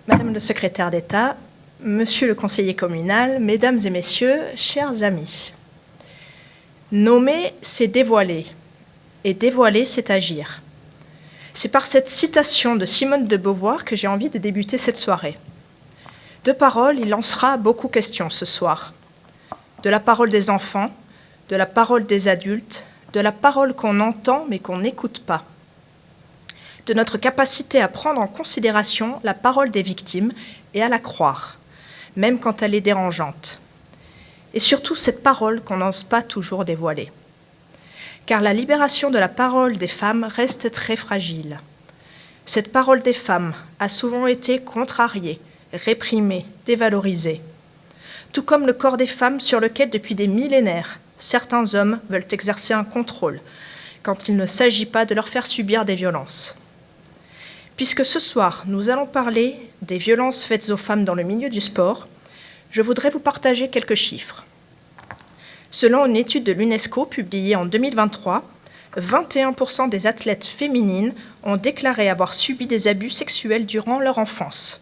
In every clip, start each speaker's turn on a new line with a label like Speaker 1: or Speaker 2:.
Speaker 1: Madame le secrétaire d'État, Monsieur le conseiller communal, Mesdames et Messieurs, chers amis. Nommer, c'est dévoiler, et dévoiler, c'est agir. C'est par cette citation de Simone de Beauvoir que j'ai envie de débuter cette soirée. De parole, il en sera beaucoup question ce soir. De la parole des enfants, de la parole des adultes, de la parole qu'on entend mais qu'on n'écoute pas. De notre capacité à prendre en considération la parole des victimes et à la croire, même quand elle est dérangeante. Et surtout cette parole qu'on n'ose pas toujours dévoiler. Car la libération de la parole des femmes reste très fragile. Cette parole des femmes a souvent été contrariée, réprimée, dévalorisée. Tout comme le corps des femmes sur lequel, depuis des millénaires, certains hommes veulent exercer un contrôle, quand il ne s'agit pas de leur faire subir des violences. Puisque ce soir, nous allons parler des violences faites aux femmes dans le milieu du sport, je voudrais vous partager quelques chiffres. Selon une étude de l'UNESCO publiée en 2023, 21% des athlètes féminines ont déclaré avoir subi des abus sexuels durant leur enfance.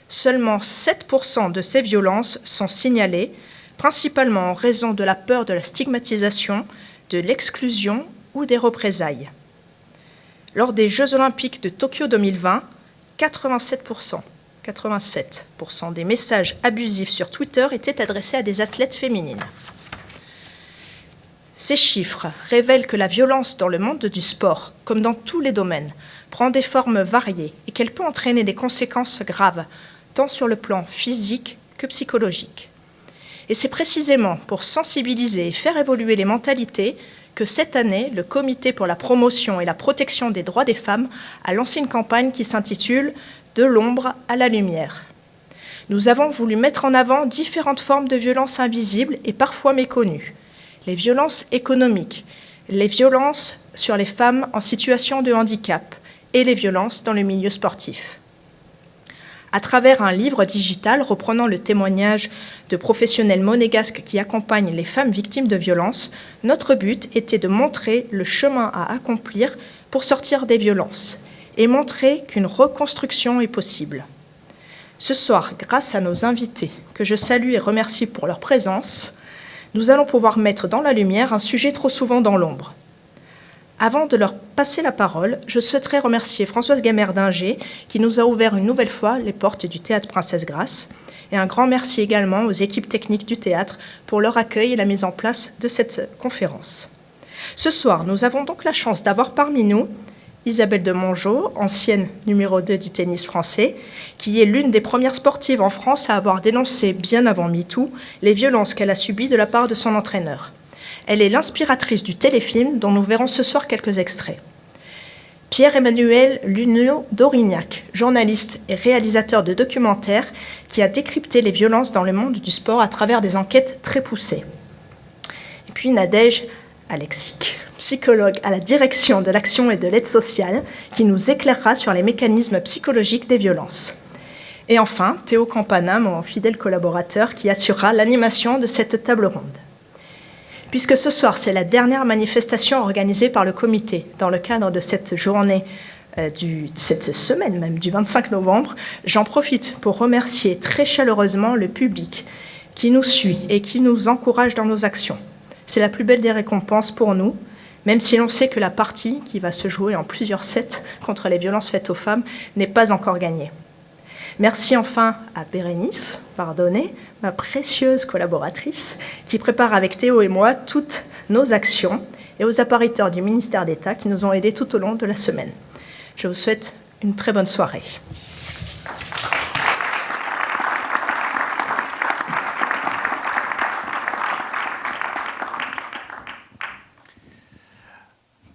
Speaker 1: Seulement 7% de ces violences sont signalées, principalement en raison de la peur de la stigmatisation, de l'exclusion ou des représailles. Lors des Jeux olympiques de Tokyo 2020, 87% des messages abusifs sur Twitter étaient adressés à des athlètes féminines. Ces chiffres révèlent que la violence dans le monde du sport, comme dans tous les domaines, prend des formes variées et qu'elle peut entraîner des conséquences graves, tant sur le plan physique que psychologique. Et c'est précisément pour sensibiliser et faire évoluer les mentalités que cette année, le Comité pour la promotion et la protection des droits des femmes a lancé une campagne qui s'intitule « De l'ombre à la lumière ». Nous avons voulu mettre en avant différentes formes de violences invisibles et parfois méconnues. Les violences économiques, les violences sur les femmes en situation de handicap et les violences dans le milieu sportif. À travers un livre digital reprenant le témoignage de professionnels monégasques qui accompagnent les femmes victimes de violences, notre but était de montrer le chemin à accomplir pour sortir des violences et montrer qu'une reconstruction est possible. Ce soir, grâce à nos invités, que je salue et remercie pour leur présence, nous allons pouvoir mettre dans la lumière un sujet trop souvent dans l'ombre. Avant de leur passer la parole, je souhaiterais remercier Françoise Gamère-Dinger qui nous a ouvert une nouvelle fois les portes du Théâtre Princesse Grace. Et un grand merci également aux équipes techniques du théâtre pour leur accueil et la mise en place de cette conférence. Ce soir, nous avons donc la chance d'avoir parmi nous Isabelle de Mongeau, ancienne numéro 2 du tennis français, qui est l'une des premières sportives en France à avoir dénoncé, bien avant MeToo, les violences qu'elle a subies de la part de son entraîneur. Elle est l'inspiratrice du téléfilm dont nous verrons ce soir quelques extraits. Pierre-Emmanuel Luneau d'Aurignac, journaliste et réalisateur de documentaires qui a décrypté les violences dans le monde du sport à travers des enquêtes très poussées. Et puis Nadège Alexic, psychologue à la direction de l'action et de l'aide sociale, qui nous éclairera sur les mécanismes psychologiques des violences. Et enfin, Théo Campana, mon fidèle collaborateur, qui assurera l'animation de cette table ronde. Puisque ce soir, c'est la dernière manifestation organisée par le comité dans le cadre de cette journée, cette semaine même, du 25 novembre, j'en profite pour remercier très chaleureusement le public qui nous suit et qui nous encourage dans nos actions. C'est la plus belle des récompenses pour nous, même si l'on sait que la partie qui va se jouer en plusieurs sets contre les violences faites aux femmes n'est pas encore gagnée. Merci enfin à Bérénice, ma précieuse collaboratrice, qui prépare avec Théo et moi toutes nos actions, et aux appariteurs du ministère d'État qui nous ont aidés tout au long de la semaine. Je vous souhaite une très bonne soirée.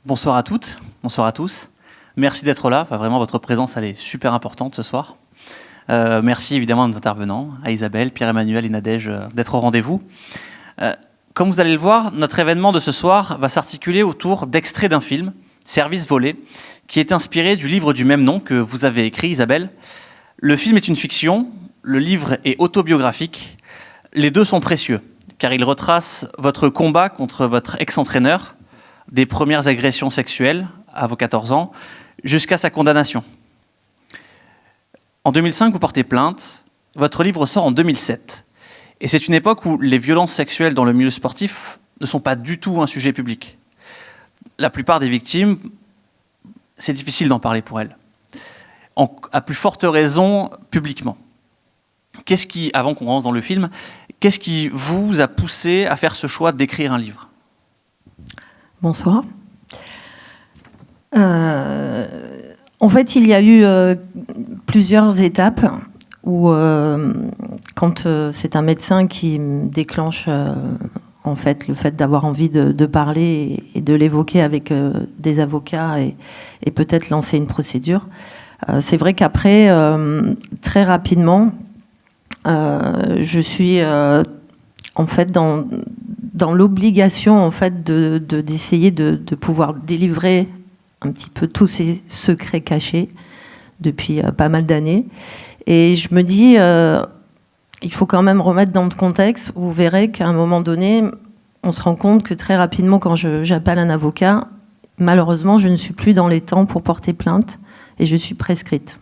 Speaker 2: Bonsoir à toutes, bonsoir à tous. Merci d'être là. Enfin, vraiment, votre présence, elle est super importante ce soir. Merci évidemment à nos intervenants, à Isabelle, Pierre-Emmanuel et Nadège d'être au rendez-vous. Comme vous allez le voir, notre événement de ce soir va s'articuler autour d'extraits d'un film, Service volé, qui est inspiré du livre du même nom que vous avez écrit, Isabelle. Le film est une fiction, le livre est autobiographique. Les deux sont précieux, car ils retracent votre combat contre votre ex-entraîneur, des premières agressions sexuelles à vos 14 ans, jusqu'à sa condamnation. En 2005, vous portez plainte. Votre livre sort en 2007. Et c'est une époque où les violences sexuelles dans le milieu sportif ne sont pas du tout un sujet public. La plupart des victimes, c'est difficile d'en parler pour elles. À plus forte raison, publiquement. Avant qu'on rentre dans le film, qu'est-ce qui vous a poussé à faire ce choix d'écrire un livre ?
Speaker 3: Bonsoir. En fait, il y a eu plusieurs étapes où, quand c'est un médecin qui déclenche en fait, le fait d'avoir envie de parler et de l'évoquer avec des avocats et peut-être lancer une procédure, c'est vrai qu'après, très rapidement, je suis en fait dans l'obligation en fait d'essayer de pouvoir délivrer un petit peu tous ces secrets cachés depuis pas mal d'années. Et je me dis, il faut quand même remettre dans le contexte. Vous verrez qu'à un moment donné, on se rend compte que très rapidement, quand j'appelle un avocat, malheureusement, je ne suis plus dans les temps pour porter plainte et je suis prescrite.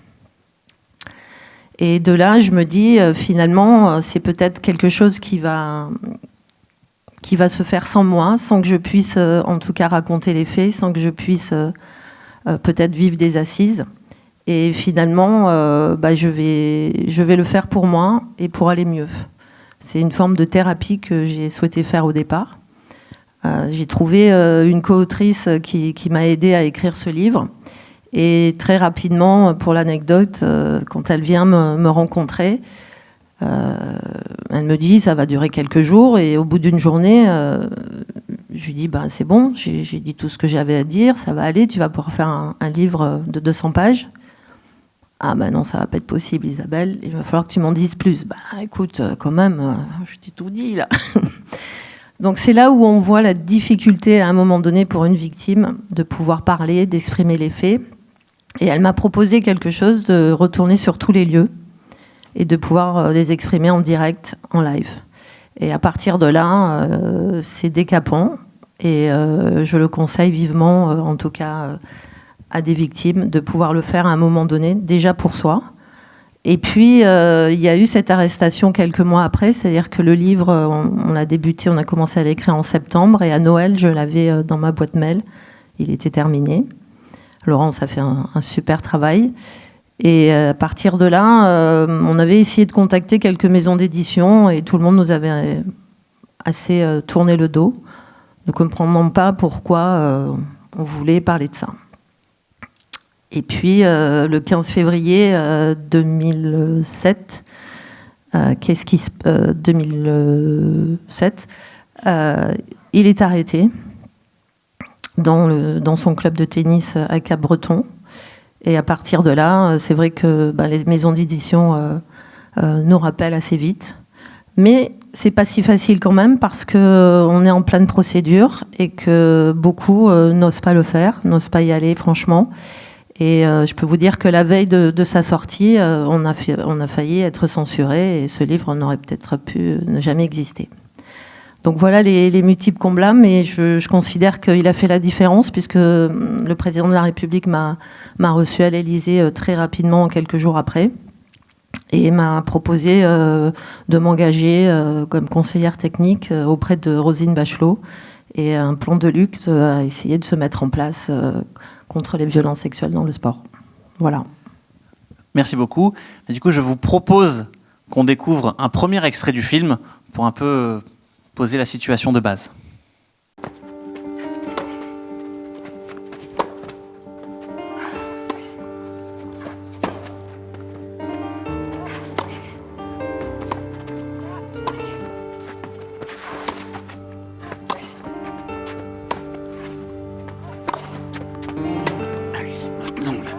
Speaker 3: Et de là, je me dis, finalement, c'est peut-être quelque chose qui va se faire sans moi, sans que je puisse, en tout cas, raconter les faits, sans que je puisse peut-être vivre des assises. Et finalement, je vais le faire pour moi et pour aller mieux. C'est une forme de thérapie que j'ai souhaité faire au départ. J'ai trouvé une co-autrice qui m'a aidée à écrire ce livre. Et très rapidement, pour l'anecdote, quand elle vient me rencontrer, elle me dit ça va durer quelques jours. Et au bout d'une journée, je lui dis c'est bon, j'ai dit tout ce que j'avais à dire, ça va aller, tu vas pouvoir faire un livre de 200 pages. Ah non, ça va pas être possible, Isabelle, il va falloir que tu m'en dises plus. Écoute, quand même, je t'ai tout dit là. Donc c'est là où on voit la difficulté à un moment donné pour une victime de pouvoir parler, d'exprimer les faits. Et elle m'a proposé quelque chose, de retourner sur tous les lieux et de pouvoir les exprimer en direct, en live. Et à partir de là, c'est décapant. Et je le conseille vivement, en tout cas à des victimes, de pouvoir le faire à un moment donné, déjà pour soi. Et puis, il y a eu cette arrestation quelques mois après, c'est-à-dire que le livre, on a commencé à l'écrire en septembre, et à Noël, je l'avais dans ma boîte mail. Il était terminé. Laurence a fait un super travail. Et à partir de là, on avait essayé de contacter quelques maisons d'édition, et tout le monde nous avait assez tourné le dos, ne comprenant pas pourquoi on voulait parler de ça. Et puis, le 15 février 2007, 2007, il est arrêté dans son club de tennis à Cap-Breton. Et à partir de là, c'est vrai que les maisons d'édition nous rappellent assez vite. Mais c'est pas si facile quand même parce qu'on est en pleine procédure et que beaucoup n'osent pas le faire, n'osent pas y aller franchement. Et je peux vous dire que la veille de sa sortie, on a failli être censuré et ce livre n'aurait peut-être pu ne jamais exister. Donc voilà les multiples combats, mais je considère qu'il a fait la différence puisque le président de la République m'a reçu à l'Élysée très rapidement, quelques jours après, et m'a proposé de m'engager comme conseillère technique auprès de Roselyne Bachelot, et un plan de lutte a essayé de se mettre en place contre les violences sexuelles dans le sport. Voilà.
Speaker 2: Merci beaucoup. Et du coup, je vous propose qu'on découvre un premier extrait du film pour un peu poser la situation de base.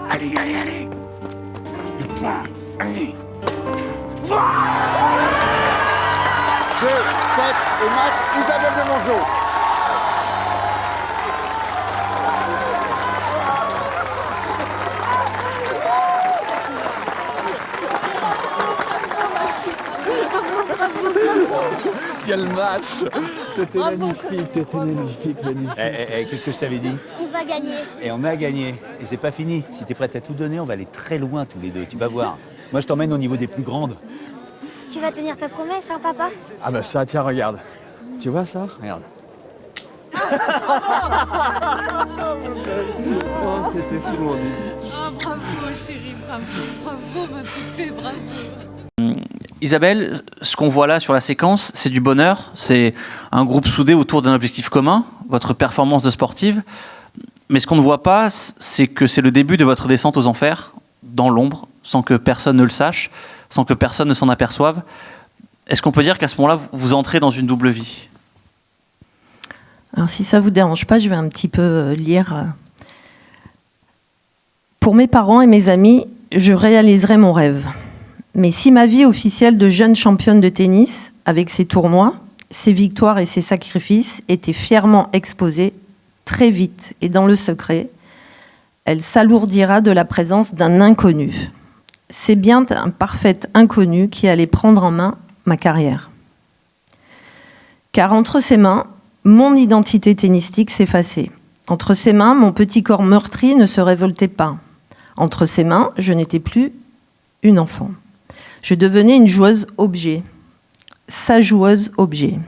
Speaker 4: Allez. Le point. Allez.
Speaker 5: 2, 7 et match Isabelle Demongeot.
Speaker 4: Quel match! T'étais magnifique.
Speaker 6: Qu'est-ce que je t'avais dit?
Speaker 7: On va gagner.
Speaker 6: Et on a gagné. Et c'est pas fini. Si t'es prête à tout donner, on va aller très loin tous les deux. Tu vas voir. Moi, je t'emmène au niveau des plus grandes.
Speaker 7: Tu vas tenir ta promesse, hein, papa?
Speaker 6: Ah bah ça, tiens, regarde. Tu vois ça? Regarde.
Speaker 4: Oh, c'était souvent dit.
Speaker 8: Ah, bravo chérie, bravo ma poupée, bravo.
Speaker 2: Isabelle, ce qu'on voit là sur la séquence, c'est du bonheur, c'est un groupe soudé autour d'un objectif commun, votre performance de sportive. Mais ce qu'on ne voit pas, c'est que c'est le début de votre descente aux enfers, dans l'ombre, sans que personne ne le sache, sans que personne ne s'en aperçoive. Est-ce qu'on peut dire qu'à ce moment-là, vous entrez dans une double vie?
Speaker 3: Alors si ça ne vous dérange pas, je vais un petit peu lire. Pour mes parents et mes amis, je réaliserai mon rêve. Mais si ma vie officielle de jeune championne de tennis, avec ses tournois, ses victoires et ses sacrifices, était fièrement exposée, très vite et dans le secret, elle s'alourdira de la présence d'un inconnu. C'est bien un parfait inconnu qui allait prendre en main ma carrière. Car entre ses mains, mon identité tennistique s'effaçait. Entre ses mains, mon petit corps meurtri ne se révoltait pas. Entre ses mains, je n'étais plus une enfant. Je devenais une joueuse objet, sa joueuse objet.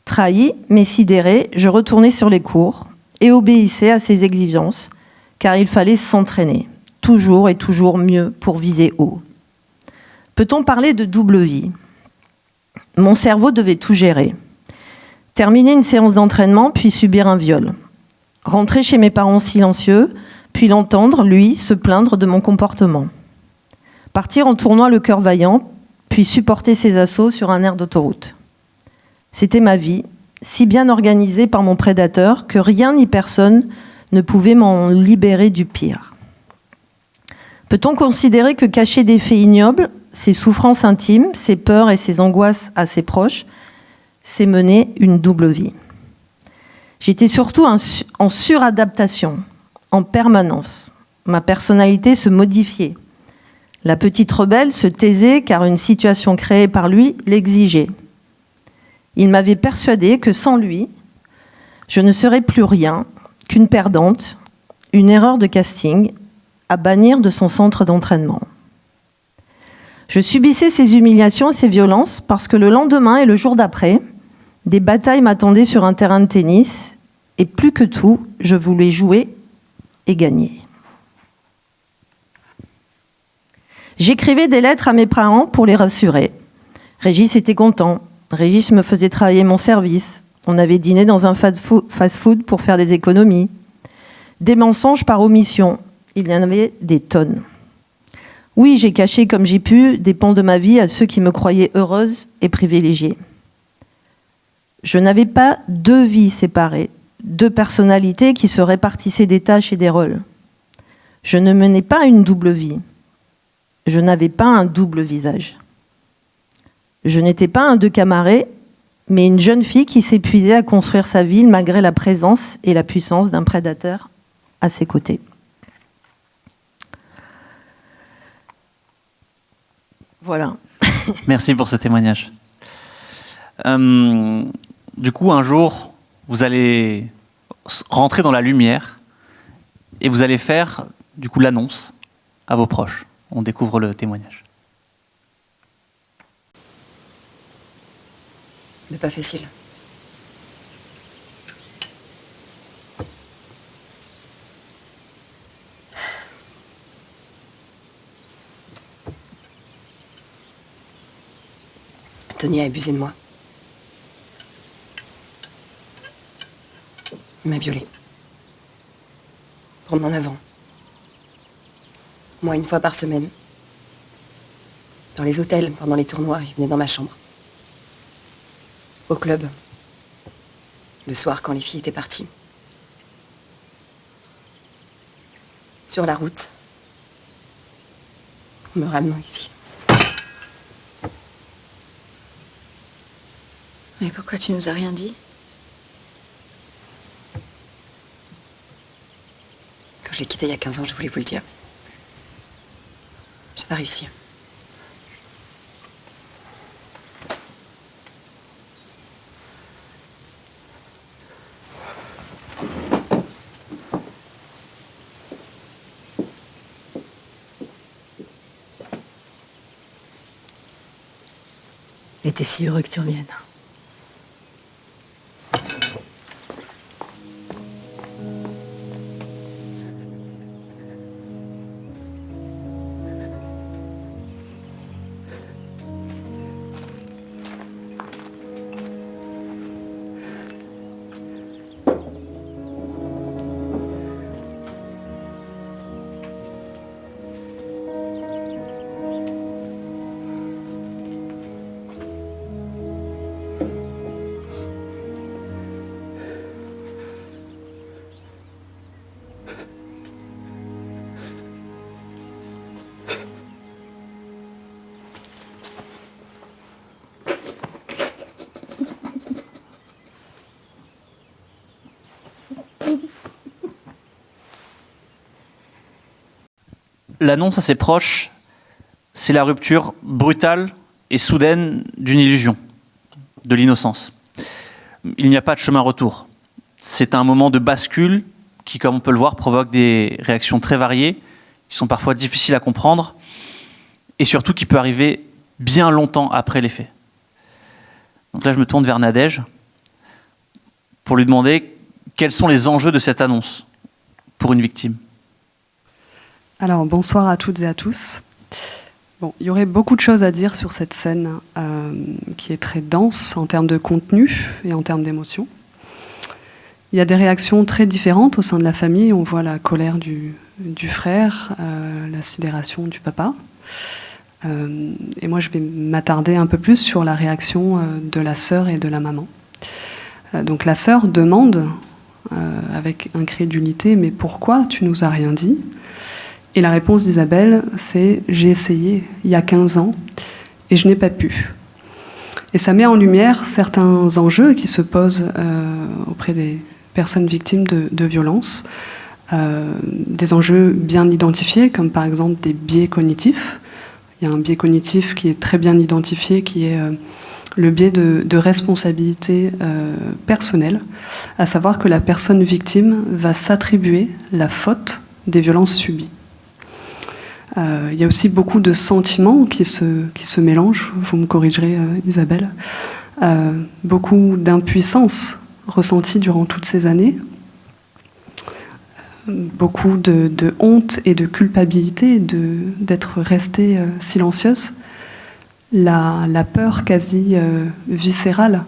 Speaker 3: Trahie, mais sidérée, je retournais sur les cours et obéissais à ses exigences, car il fallait s'entraîner, toujours et toujours mieux pour viser haut. Peut-on parler de double vie? Mon cerveau devait tout gérer. Terminer une séance d'entraînement, puis subir un viol. Rentrer chez mes parents silencieux, puis l'entendre, lui, se plaindre de mon comportement. Partir en tournoi le cœur vaillant, puis supporter ses assauts sur un air d'autoroute. C'était ma vie, si bien organisée par mon prédateur que rien ni personne ne pouvait m'en libérer du pire. Peut-on considérer que cacher des faits ignobles, ses souffrances intimes, ses peurs et ses angoisses à ses proches, c'est mener une double vie? J'étais surtout en suradaptation, en permanence. Ma personnalité se modifiait. La petite rebelle se taisait car une situation créée par lui l'exigeait. Il m'avait persuadée que sans lui, je ne serais plus rien qu'une perdante, une erreur de casting, à bannir de son centre d'entraînement. Je subissais ces humiliations et ces violences parce que le lendemain et le jour d'après, des batailles m'attendaient sur un terrain de tennis et plus que tout, je voulais jouer et gagner. J'écrivais des lettres à mes parents pour les rassurer. Régis était content. Régis me faisait travailler mon service. On avait dîné dans un fast-food pour faire des économies. Des mensonges par omission. Il y en avait des tonnes. Oui, j'ai caché comme j'ai pu des pans de ma vie à ceux qui me croyaient heureuse et privilégiée. Je n'avais pas deux vies séparées, deux personnalités qui se répartissaient des tâches et des rôles. Je ne menais pas une double vie. Je n'avais pas un double visage. Je n'étais pas un Decamaré, mais une jeune fille qui s'épuisait à construire sa vie malgré la présence et la puissance d'un prédateur à ses côtés. Voilà.
Speaker 2: Merci pour ce témoignage. Du coup, un jour, vous allez rentrer dans la lumière et vous allez faire du coup l'annonce à vos proches. On découvre le témoignage.
Speaker 9: C'est pas facile. Tony a abusé de moi. Il m'a violée. Pour en avant. Moi, une fois par semaine. Dans les hôtels, pendant les tournois, il venait dans ma chambre. Au club. Le soir, quand les filles étaient parties. Sur la route. En me ramenant ici.
Speaker 8: Mais pourquoi tu nous as rien dit?
Speaker 9: Quand je l'ai quitté il y a 15 ans, je voulais vous le dire. J'ai pas réussi.
Speaker 10: J'étais si heureux que tu reviennes.
Speaker 2: L'annonce à ses proches, c'est la rupture brutale et soudaine d'une illusion, de l'innocence. Il n'y a pas de chemin retour. C'est un moment de bascule qui, comme on peut le voir, provoque des réactions très variées, qui sont parfois difficiles à comprendre, et surtout qui peut arriver bien longtemps après les faits. Donc là, je me tourne vers Nadège pour lui demander quels sont les enjeux de cette annonce pour une victime.
Speaker 8: Alors, bonsoir à toutes et à tous. Bon, il y aurait beaucoup de choses à dire sur cette scène qui est très dense en termes de contenu et en termes d'émotion. Il y a des réactions très différentes au sein de la famille. On voit la colère du frère, la sidération du papa. Et moi, je vais m'attarder un peu plus sur la réaction de la sœur et de la maman. Donc la sœur demande, avec incrédulité, « Mais pourquoi tu nous as rien dit ?» Et la réponse d'Isabelle, c'est « J'ai essayé il y a 15 ans et je n'ai pas pu ». Et ça met en lumière certains enjeux qui se posent auprès des personnes victimes de violences. Des enjeux bien identifiés, comme par exemple des biais cognitifs. Il y a un biais cognitif qui est très bien identifié, qui est le biais de responsabilité personnelle, à savoir que la personne victime va s'attribuer la faute des violences subies. Il y a aussi beaucoup de sentiments qui se mélangent, vous me corrigerez Isabelle, beaucoup d'impuissance ressentie durant toutes ces années, beaucoup de honte et de culpabilité d'être restée silencieuse, la peur quasi viscérale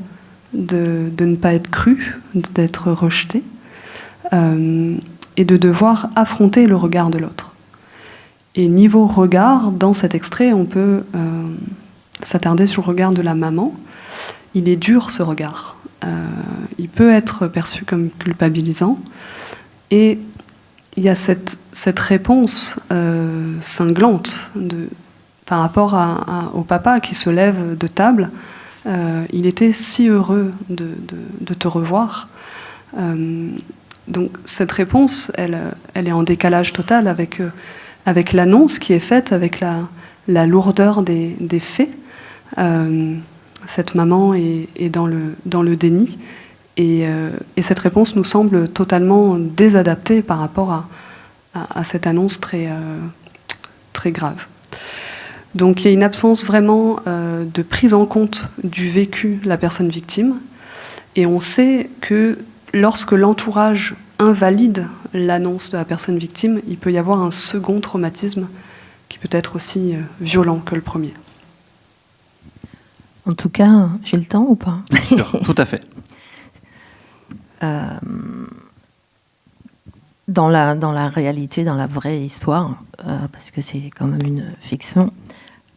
Speaker 8: de ne pas être crue, d'être rejetée, et de devoir affronter le regard de l'autre. Et niveau regard, dans cet extrait, on peut s'attarder sur le regard de la maman. Il est dur, ce regard. Il peut être perçu comme culpabilisant. Et il y a cette réponse cinglante par rapport au papa qui se lève de table. Il était si heureux de te revoir. Donc cette réponse, elle est en décalage total avec l'annonce qui est faite, avec la lourdeur des faits. Cette maman est dans le déni. Et cette réponse nous semble totalement désadaptée par rapport à cette annonce très, très grave. Donc il y a une absence vraiment de prise en compte du vécu de la personne victime. Et on sait que lorsque l'entourage invalide l'annonce de la personne victime, il peut y avoir un second traumatisme qui peut être aussi violent que le premier.
Speaker 3: En tout cas, j'ai le temps ou pas ?
Speaker 2: Tout à fait.
Speaker 3: Dans la réalité, dans la vraie histoire, parce que c'est quand même une fiction,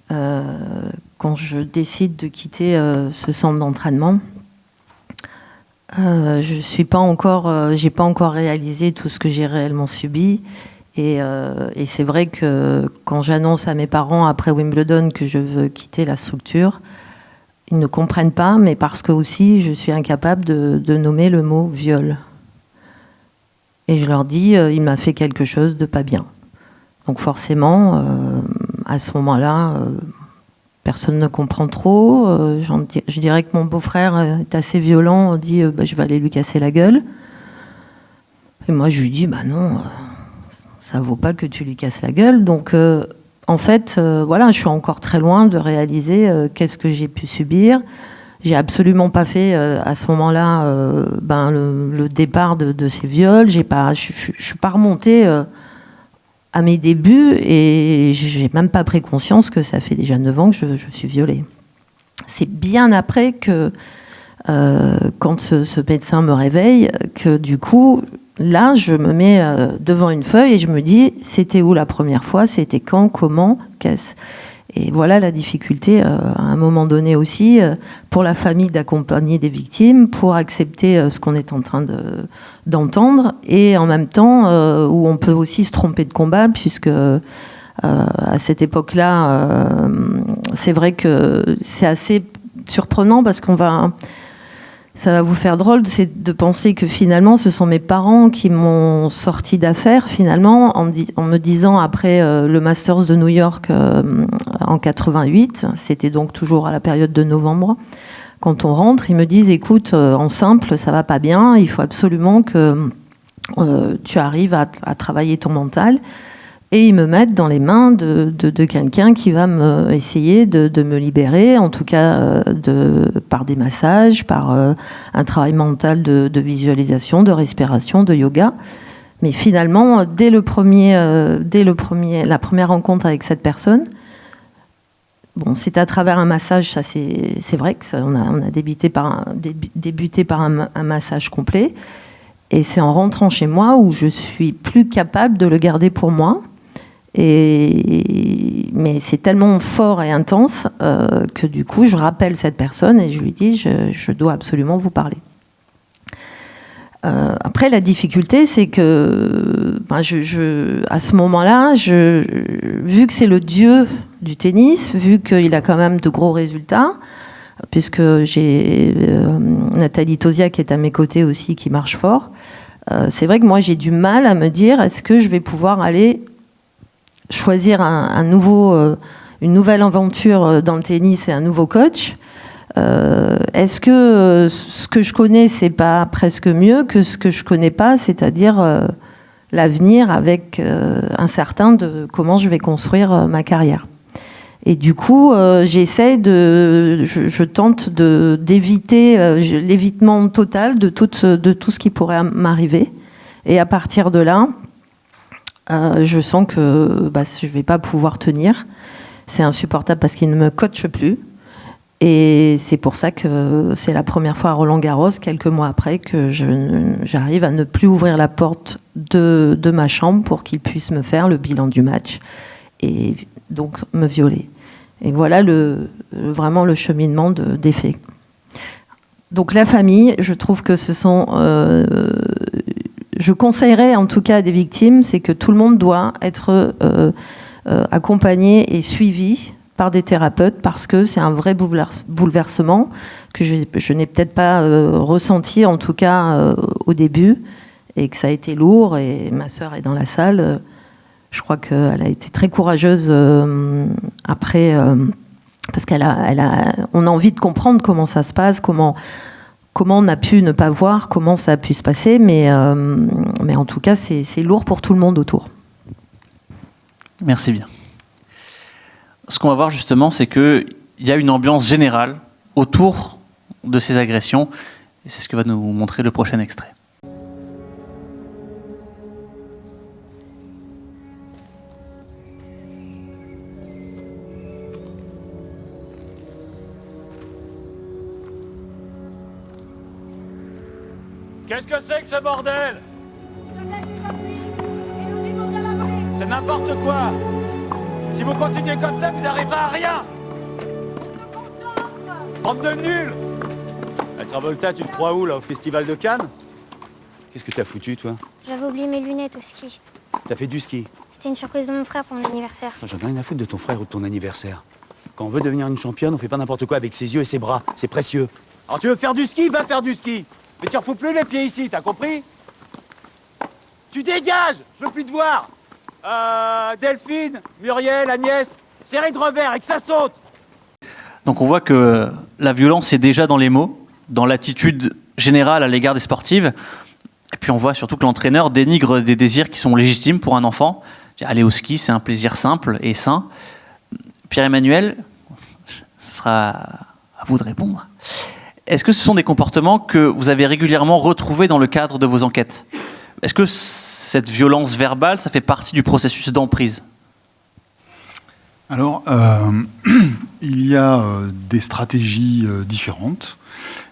Speaker 3: quand je décide de quitter ce centre d'entraînement, j'ai pas encore réalisé tout ce que j'ai réellement subi. Et c'est vrai que quand j'annonce à mes parents après Wimbledon que je veux quitter la structure, ils ne comprennent pas, mais parce que aussi je suis incapable de nommer le mot viol. Et je leur dis, il m'a fait quelque chose de pas bien. Donc forcément, à ce moment-là, personne ne comprend trop. Je dirais que mon beau-frère est assez violent, on dit je vais aller lui casser la gueule. Et moi je lui dis non, ça vaut pas que tu lui casses la gueule. Donc en fait, voilà, je suis encore très loin de réaliser qu'est-ce que j'ai pu subir. J'ai absolument pas fait à ce moment-là le départ de ces viols. Je suis pas remontée à mes débuts et j'ai même pas pris conscience que ça fait déjà 9 ans que je suis violée. C'est bien après que, quand ce médecin me réveille, que du coup, là, je me mets devant une feuille et je me dis, c'était où la première fois, c'était quand, comment, qu'est-ce. Et voilà la difficulté, à un moment donné aussi, pour la famille d'accompagner des victimes, pour accepter ce qu'on est en train d'entendre, et en même temps, où on peut aussi se tromper de combat, puisque à cette époque-là, c'est vrai que c'est assez surprenant, parce ça va vous faire drôle, c'est de penser que finalement, ce sont mes parents qui m'ont sorti d'affaires, finalement, en me disant, après le Masters de New York en 88, c'était donc toujours à la période de novembre, quand on rentre, ils me disent, écoute, en simple, ça va pas bien, il faut absolument que tu arrives à travailler ton mental. Et ils me mettent dans les mains de quelqu'un qui va essayer de me libérer, en tout cas par des massages, par un travail mental de visualisation, de respiration, de yoga. Mais finalement, dès la première rencontre avec cette personne, bon, c'est à travers un massage, ça c'est vrai que on a débuté par un massage complet. Et c'est en rentrant chez moi où je suis plus capable de le garder pour moi. Mais c'est tellement fort et intense que du coup je rappelle cette personne et je lui dis je dois absolument vous parler. Après, la difficulté, c'est que à ce moment-là, vu que c'est le dieu du tennis, vu qu'il a quand même de gros résultats, puisque j'ai Nathalie Tauziat qui est à mes côtés aussi, qui marche fort, c'est vrai que moi j'ai du mal à me dire, est-ce que je vais pouvoir aller choisir une nouvelle aventure dans le tennis et un nouveau coach. Est-ce que ce que je connais, c'est pas presque mieux que ce que je connais pas, c'est-à-dire l'avenir avec incertain de comment je vais construire ma carrière. Et du coup, je tente d'éviter l'évitement total de tout ce qui pourrait m'arriver. Et à partir de là, je sens que je vais pas pouvoir tenir. C'est insupportable parce qu'il ne me coache plus. Et c'est pour ça que c'est la première fois à Roland-Garros, quelques mois après, que j'arrive à ne plus ouvrir la porte de ma chambre pour qu'il puisse me faire le bilan du match et donc me violer. Et voilà vraiment le cheminement des faits. Donc la famille, je trouve que ce sont... je conseillerais en tout cas à des victimes, c'est que tout le monde doit être accompagné et suivi par des thérapeutes, parce que c'est un vrai bouleversement que je n'ai peut-être pas ressenti, en tout cas au début, et que ça a été lourd. Et ma sœur est dans la salle. Je crois qu'elle a été très courageuse après, parce qu'on a envie de comprendre comment ça se passe, comment on a pu ne pas voir, comment ça a pu se passer, mais en tout cas, c'est lourd pour tout le monde autour.
Speaker 2: Merci bien. Ce qu'on va voir justement, c'est qu'il y a une ambiance générale autour de ces agressions, et c'est ce que va nous montrer le prochain extrait.
Speaker 6: Qu'est-ce que c'est que ce bordel? C'est n'importe quoi. Si vous continuez comme ça, vous n'arriverez à rien. Bande de nuls. La Travolta, tu te crois où, là, au Festival de Cannes? Qu'est-ce que t'as foutu, toi?
Speaker 7: J'avais oublié mes lunettes au ski.
Speaker 5: T'as fait du ski?
Speaker 7: C'était une surprise de mon frère pour mon anniversaire.
Speaker 5: J'en ai rien à foutre de ton frère ou de ton anniversaire. Quand on veut devenir une championne, on fait pas n'importe quoi avec ses yeux et ses bras. C'est précieux. Alors tu veux faire du ski? Va faire du ski. Mais tu refous plus les pieds ici, t'as compris? Tu dégages! Je veux plus te voir! Delphine, Muriel, Agnès, serrez de revers et que ça saute!
Speaker 2: Donc on voit que la violence est déjà dans les mots, dans l'attitude générale à l'égard des sportives. Et puis on voit surtout que l'entraîneur dénigre des désirs qui sont légitimes pour un enfant, Aller au ski, c'est un plaisir simple et sain. Pierre-Emmanuel, ce sera à vous de répondre. Est-ce que ce sont des comportements que vous avez régulièrement retrouvés dans le cadre de vos enquêtes? Est-ce que cette violence verbale, ça fait partie du processus d'emprise?
Speaker 10: Alors, il y a des stratégies différentes,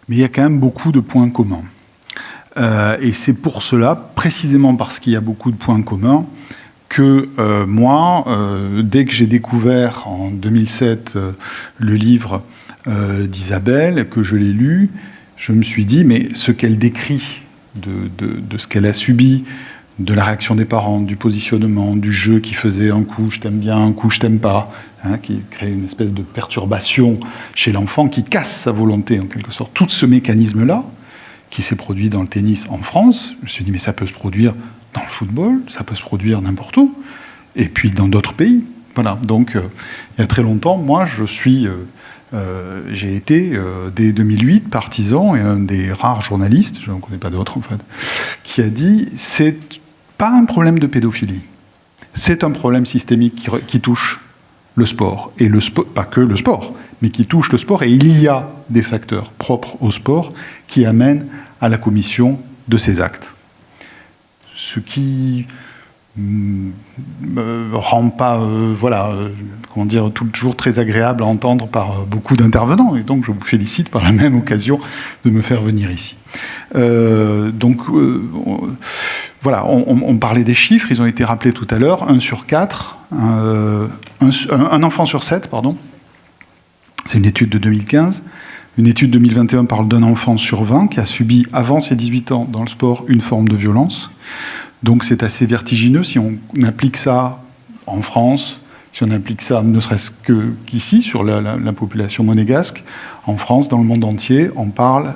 Speaker 10: mais il y a quand même beaucoup de points communs. Et c'est pour cela, précisément parce qu'il y a beaucoup de points communs, que moi, dès que j'ai découvert en 2007 le livre d'Isabelle, que je l'ai lu, je me suis dit, mais ce qu'elle décrit de ce qu'elle a subi, de la réaction des parents, du positionnement, du jeu qui faisait un coup je t'aime bien, un coup je t'aime pas, hein, qui crée une espèce de perturbation chez l'enfant, qui casse sa volonté en quelque sorte. Tout ce mécanisme-là, qui s'est produit dans le tennis en France, je me suis dit mais ça peut se produire dans le football, ça peut se produire n'importe où, et puis dans d'autres pays. Voilà, donc il y a très longtemps, moi j'ai été, dès 2008, partisan, et un des rares journalistes, je n'en connais pas d'autres en fait, qui a dit c'est pas un problème de pédophilie, c'est un problème systémique qui touche le sport, et le sport, pas que le sport, mais qui touche le sport, et il y a des facteurs propres au sport qui amènent à la commission de ces actes. Ce qui me rend pas, comment dire, toujours très agréable à entendre par beaucoup d'intervenants, et donc je vous félicite par la même occasion de me faire venir ici. Voilà, on parlait des chiffres, ils ont été rappelés tout à l'heure, 1 sur 4, un enfant sur 7, pardon. C'est une étude de 2015. Une étude de 2021 parle d'un enfant sur 20 qui a subi, avant ses 18 ans, dans le sport, une forme de violence. Donc c'est assez vertigineux. Si on applique ça en France, si on applique ça ne serait-ce qu'ici, sur la population monégasque, en France, dans le monde entier, on parle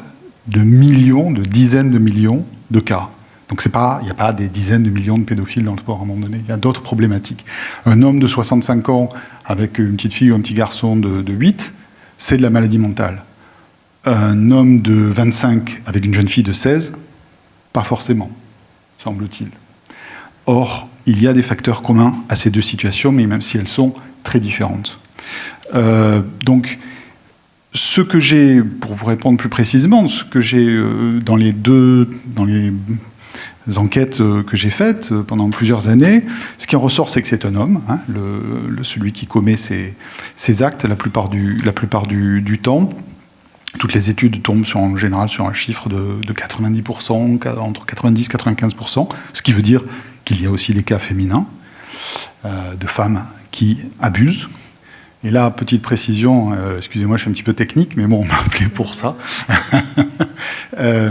Speaker 10: de millions, de dizaines de millions de cas. Donc il n'y a pas des dizaines de millions de pédophiles dans le sport à un moment donné, il y a d'autres problématiques. Un homme de 65 ans avec une petite fille ou un petit garçon de 8, c'est de la maladie mentale. Un homme de 25 avec une jeune fille de 16, pas forcément, semble-t-il. Or, il y a des facteurs communs à ces deux situations, mais même si elles sont très différentes. Donc, ce que j'ai, pour vous répondre plus précisément, ce que j'ai dans les enquêtes que j'ai faites pendant plusieurs années, ce qui en ressort, c'est que c'est un homme, hein, celui qui commet ces actes la plupart du temps. Toutes les études tombent en général sur un chiffre de 90%, entre 90 et 95%, ce qui veut dire qu'il y a aussi des cas féminins, de femmes qui abusent. Et là, petite précision, excusez-moi, je suis un petit peu technique, mais bon, on m'a appelé pour ça. La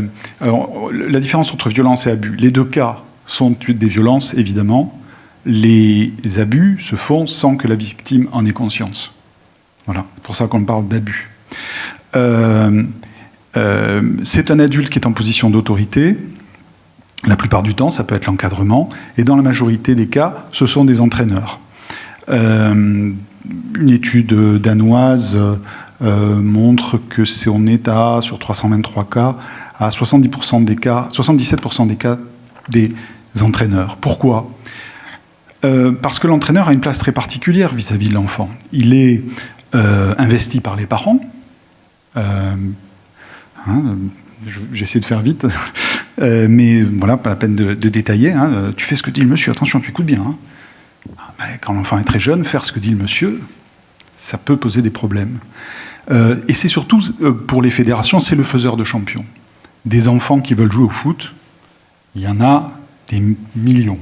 Speaker 10: différence entre violence et abus, les deux cas sont des violences, évidemment. Les abus se font sans que la victime en ait conscience. Voilà, c'est pour ça qu'on parle d'abus. C'est un adulte qui est en position d'autorité. La plupart du temps, ça peut être l'encadrement. Et dans la majorité des cas, ce sont des entraîneurs. Une étude danoise montre que on est sur 323 cas, à 77% des cas des entraîneurs. Pourquoi ? Parce que l'entraîneur a une place très particulière vis-à-vis de l'enfant. Il est investi par les parents. J'essaie de faire vite, mais voilà, pas la peine de détailler. Hein. Tu fais ce que dit le monsieur, attention, tu écoutes bien. Hein. Quand l'enfant est très jeune, faire ce que dit le monsieur, ça peut poser des problèmes. Et c'est surtout, pour les fédérations, c'est le faiseur de champions. Des enfants qui veulent jouer au foot, il y en a des millions.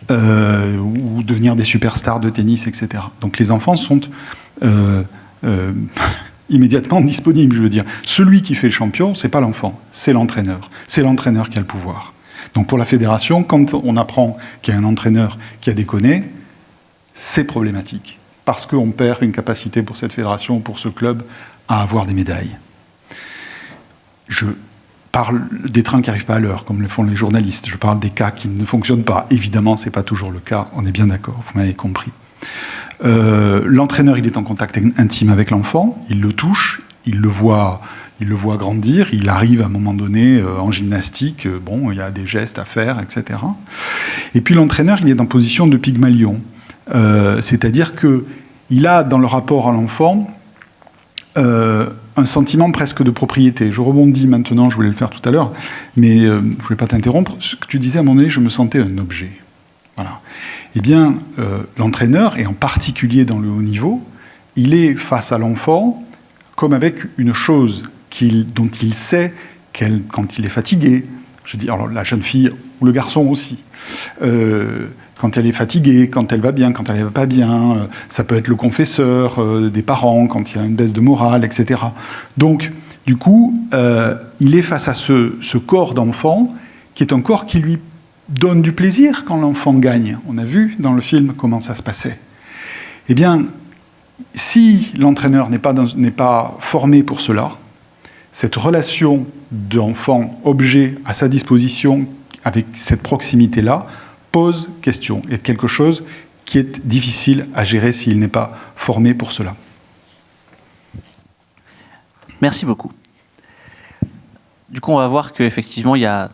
Speaker 10: Ou devenir des superstars de tennis, etc. Donc les enfants sont immédiatement disponibles, je veux dire. Celui qui fait le champion, c'est pas l'enfant, c'est l'entraîneur. C'est l'entraîneur qui a le pouvoir. Donc pour la fédération, quand on apprend qu'il y a un entraîneur qui a déconné, c'est problématique. Parce qu'on perd une capacité pour cette fédération, pour ce club, à avoir des médailles. Je parle des trains qui n'arrivent pas à l'heure, comme le font les journalistes. Je parle des cas qui ne fonctionnent pas. Évidemment, ce n'est pas toujours le cas, on est bien d'accord, vous m'avez compris. L'entraîneur, il est en contact intime avec l'enfant, il le touche, il le voit grandir, il arrive à un moment donné en gymnastique, bon, il y a des gestes à faire, etc. Et puis l'entraîneur, il est en position de Pygmalion. C'est-à-dire qu'il a, dans le rapport à l'enfant, un sentiment presque de propriété. Je rebondis maintenant, je voulais le faire tout à l'heure, mais je ne voulais pas t'interrompre. Ce que tu disais, à un moment donné, je me sentais un objet. Voilà. Eh bien, l'entraîneur, et en particulier dans le haut niveau, il est face à l'enfant comme avec une chose dont il sait quand il est fatigué. Je dis, alors la jeune fille, ou le garçon aussi, quand elle est fatiguée, quand elle va bien, quand elle ne va pas bien, ça peut être le confesseur des parents, quand il y a une baisse de morale, etc. Donc, du coup, il est face à ce corps d'enfant, qui est un corps qui lui donne du plaisir quand l'enfant gagne. On a vu dans le film comment ça se passait. Eh bien, si l'entraîneur n'est pas formé pour cela, cette relation d'enfant-objet à sa disposition, avec cette proximité-là, pose question, est quelque chose qui est difficile à gérer s'il n'est pas formé pour cela.
Speaker 2: Merci beaucoup. Du coup, on va voir qu'effectivement, il y a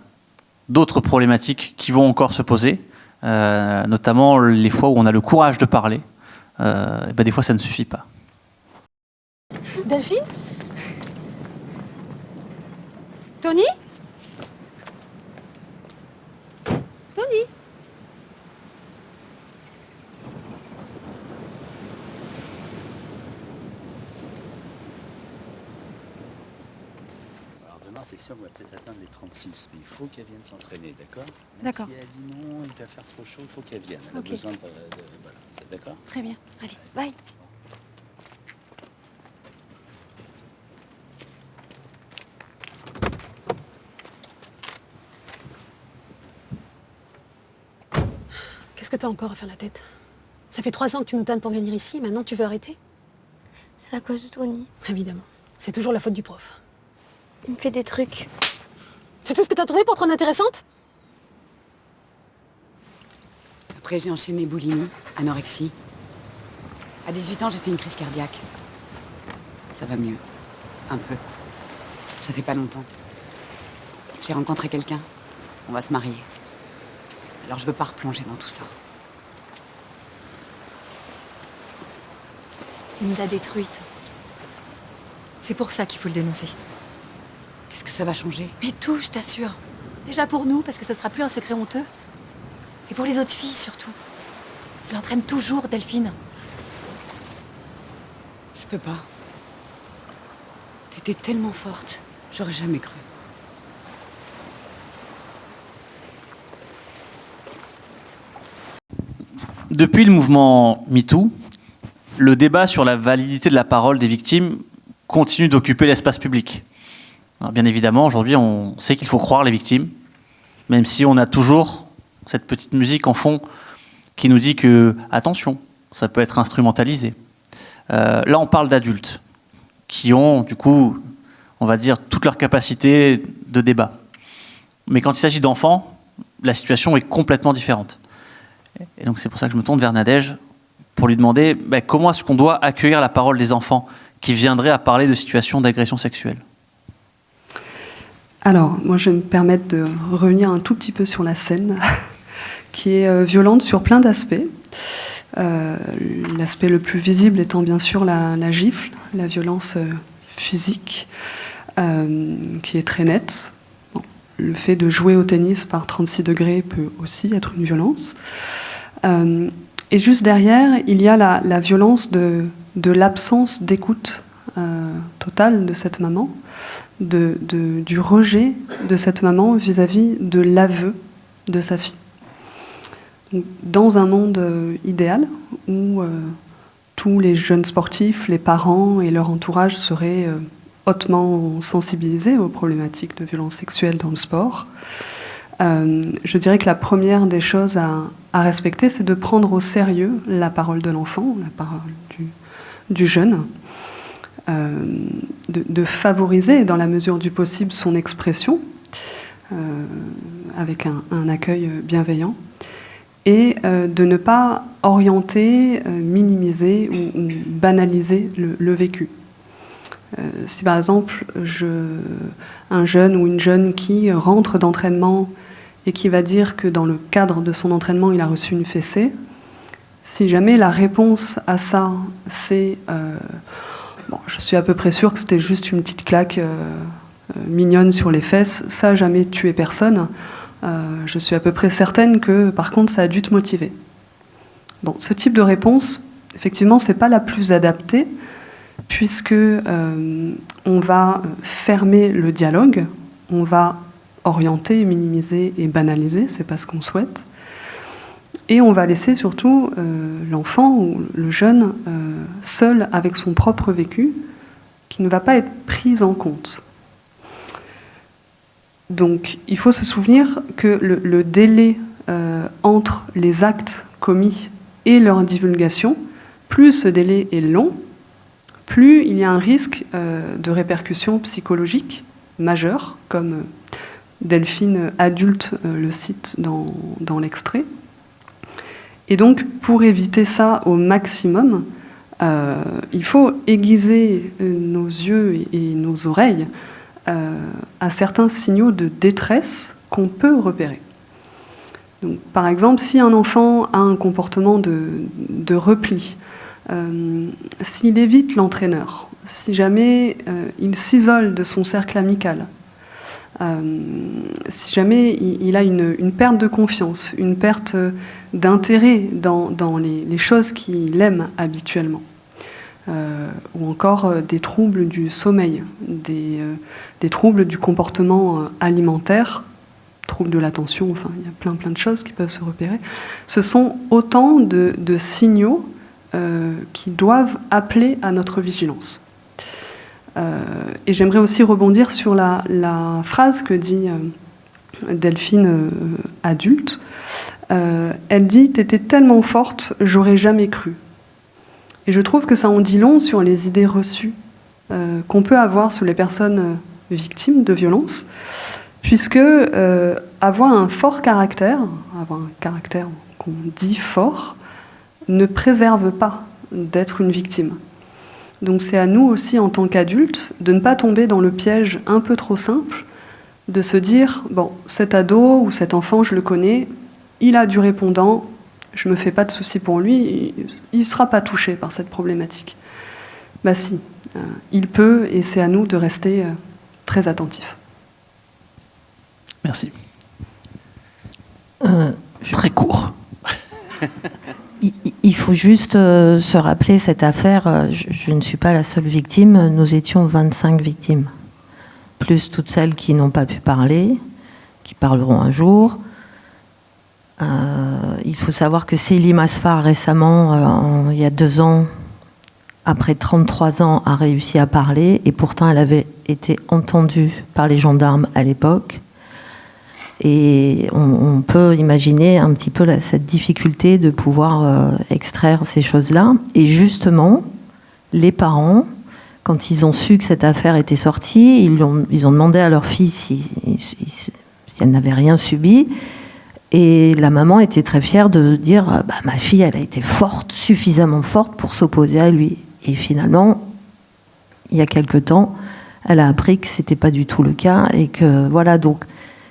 Speaker 2: d'autres problématiques qui vont encore se poser, notamment les fois où on a le courage de parler. Des fois, ça ne suffit pas.
Speaker 11: Delphine? Tony? Tony?
Speaker 6: Alors demain, c'est sûr, on va peut-être atteindre les 36, mais il faut qu'elle vienne s'entraîner, d'accord?
Speaker 11: D'accord.
Speaker 6: Si elle dit non, il va faire trop chaud, il faut qu'elle vienne. Elle a besoin de voilà, c'est d'accord?
Speaker 11: Très bien. Allez, bye. Qu'est-ce que t'as encore à faire la tête? Ça fait 3 ans que tu nous tannes pour venir ici, maintenant tu veux arrêter?
Speaker 7: C'est à cause de Tony.
Speaker 11: Évidemment. C'est toujours la faute du prof.
Speaker 7: Il me fait des trucs.
Speaker 11: C'est tout ce que t'as trouvé pour te rendre intéressante?
Speaker 9: Après, j'ai enchaîné boulimie, anorexie. À 18 ans, j'ai fait une crise cardiaque. Ça va mieux. Un peu. Ça fait pas longtemps. J'ai rencontré quelqu'un. On va se marier. Alors je veux pas replonger dans tout ça.
Speaker 11: Il nous a détruites. C'est pour ça qu'il faut le dénoncer.
Speaker 9: Qu'est-ce que ça va changer?
Speaker 11: Mais tout, je t'assure. Déjà pour nous, parce que ce sera plus un secret honteux. Et pour les autres filles, surtout. Il entraîne toujours, Delphine.
Speaker 9: Je peux pas. T'étais tellement forte. J'aurais jamais cru.
Speaker 2: Depuis le mouvement MeToo, le débat sur la validité de la parole des victimes continue d'occuper l'espace public. Alors, bien évidemment, aujourd'hui, on sait qu'il faut croire les victimes, même si on a toujours cette petite musique en fond qui nous dit que, attention, ça peut être instrumentalisé. Là, on parle d'adultes qui ont, du coup, on va dire, toute leur capacité de débat. Mais quand il s'agit d'enfants, la situation est complètement différente. Et donc c'est pour ça que je me tourne vers Nadège pour lui demander comment est-ce qu'on doit accueillir la parole des enfants qui viendraient à parler de situations d'agression sexuelle.
Speaker 8: Alors, moi je vais me permettre de revenir un tout petit peu sur la scène, qui est violente sur plein d'aspects. L'aspect le plus visible étant bien sûr la gifle, la violence physique, qui est très nette. Bon, le fait de jouer au tennis par 36 degrés peut aussi être une violence. Et juste derrière, il y a la violence de l'absence d'écoute totale de cette maman, du rejet de cette maman vis-à-vis de l'aveu de sa fille. Donc, dans un monde idéal où tous les jeunes sportifs, les parents et leur entourage seraient hautement sensibilisés aux problématiques de violence sexuelle dans le sport, je dirais que la première des choses à respecter, c'est de prendre au sérieux la parole de l'enfant, la parole du jeune, de favoriser, dans la mesure du possible, son expression, avec un accueil bienveillant, et de ne pas orienter, minimiser ou banaliser le vécu. Si par exemple, un jeune ou une jeune qui rentre d'entraînement et qui va dire que dans le cadre de son entraînement, il a reçu une fessée, si jamais la réponse à ça, c'est je suis à peu près sûre que c'était juste une petite claque mignonne sur les fesses, ça n'a jamais tué personne, je suis à peu près certaine que par contre ça a dû te motiver. Bon, ce type de réponse, effectivement, c'est pas la plus adaptée, puisque on va fermer le dialogue, on va orienter, minimiser et banaliser, c'est pas ce qu'on souhaite, et on va laisser surtout l'enfant ou le jeune seul avec son propre vécu, qui ne va pas être pris en compte. Donc, il faut se souvenir que le délai entre les actes commis et leur divulgation, plus ce délai est long, plus il y a un risque de répercussions psychologiques majeures, comme Delphine adulte le cite dans l'extrait. Et donc, pour éviter ça au maximum, il faut aiguiser nos yeux et nos oreilles à certains signaux de détresse qu'on peut repérer. Donc, par exemple, si un enfant a un comportement de repli, s'il évite l'entraîneur, si jamais il s'isole de son cercle amical, si jamais il a une perte de confiance, une perte d'intérêt dans les choses qu'il aime habituellement, ou encore des troubles du sommeil, des troubles du comportement alimentaire, troubles de l'attention, enfin il y a plein de choses qui peuvent se repérer. Ce sont autant de signaux qui doivent appeler à notre vigilance. Et j'aimerais aussi rebondir sur la phrase que dit Delphine adulte. Elle dit « T'étais tellement forte, j'aurais jamais cru ». Et je trouve que ça en dit long sur les idées reçues qu'on peut avoir sur les personnes victimes de violences, puisque avoir un fort caractère, avoir un caractère qu'on dit fort, ne préserve pas d'être une victime. Donc c'est à nous aussi, en tant qu'adultes, de ne pas tomber dans le piège un peu trop simple, de se dire, bon, cet ado ou cet enfant, je le connais, il a du répondant, je me fais pas de soucis pour lui, il ne sera pas touché par cette problématique. Bah si, il peut, et c'est à nous de rester très attentifs.
Speaker 2: Merci. Très court.
Speaker 3: Il faut juste se rappeler cette affaire. Je ne suis pas la seule victime. Nous étions 25 victimes, plus toutes celles qui n'ont pas pu parler, qui parleront un jour. Il faut savoir que Selim Asfar, récemment, il y a 2 ans, après 33 ans, a réussi à parler, et pourtant elle avait été entendue par les gendarmes à l'époque. Et on peut imaginer un petit peu cette difficulté de pouvoir extraire ces choses-là. Et justement, les parents, quand ils ont su que cette affaire était sortie, ils ont demandé à leur fille si elle n'avait rien subi. Et la maman était très fière de dire « Ma fille, elle a été forte, suffisamment forte pour s'opposer à lui. » Et finalement, il y a quelque temps, elle a appris que ce n'était pas du tout le cas. Et que voilà, donc...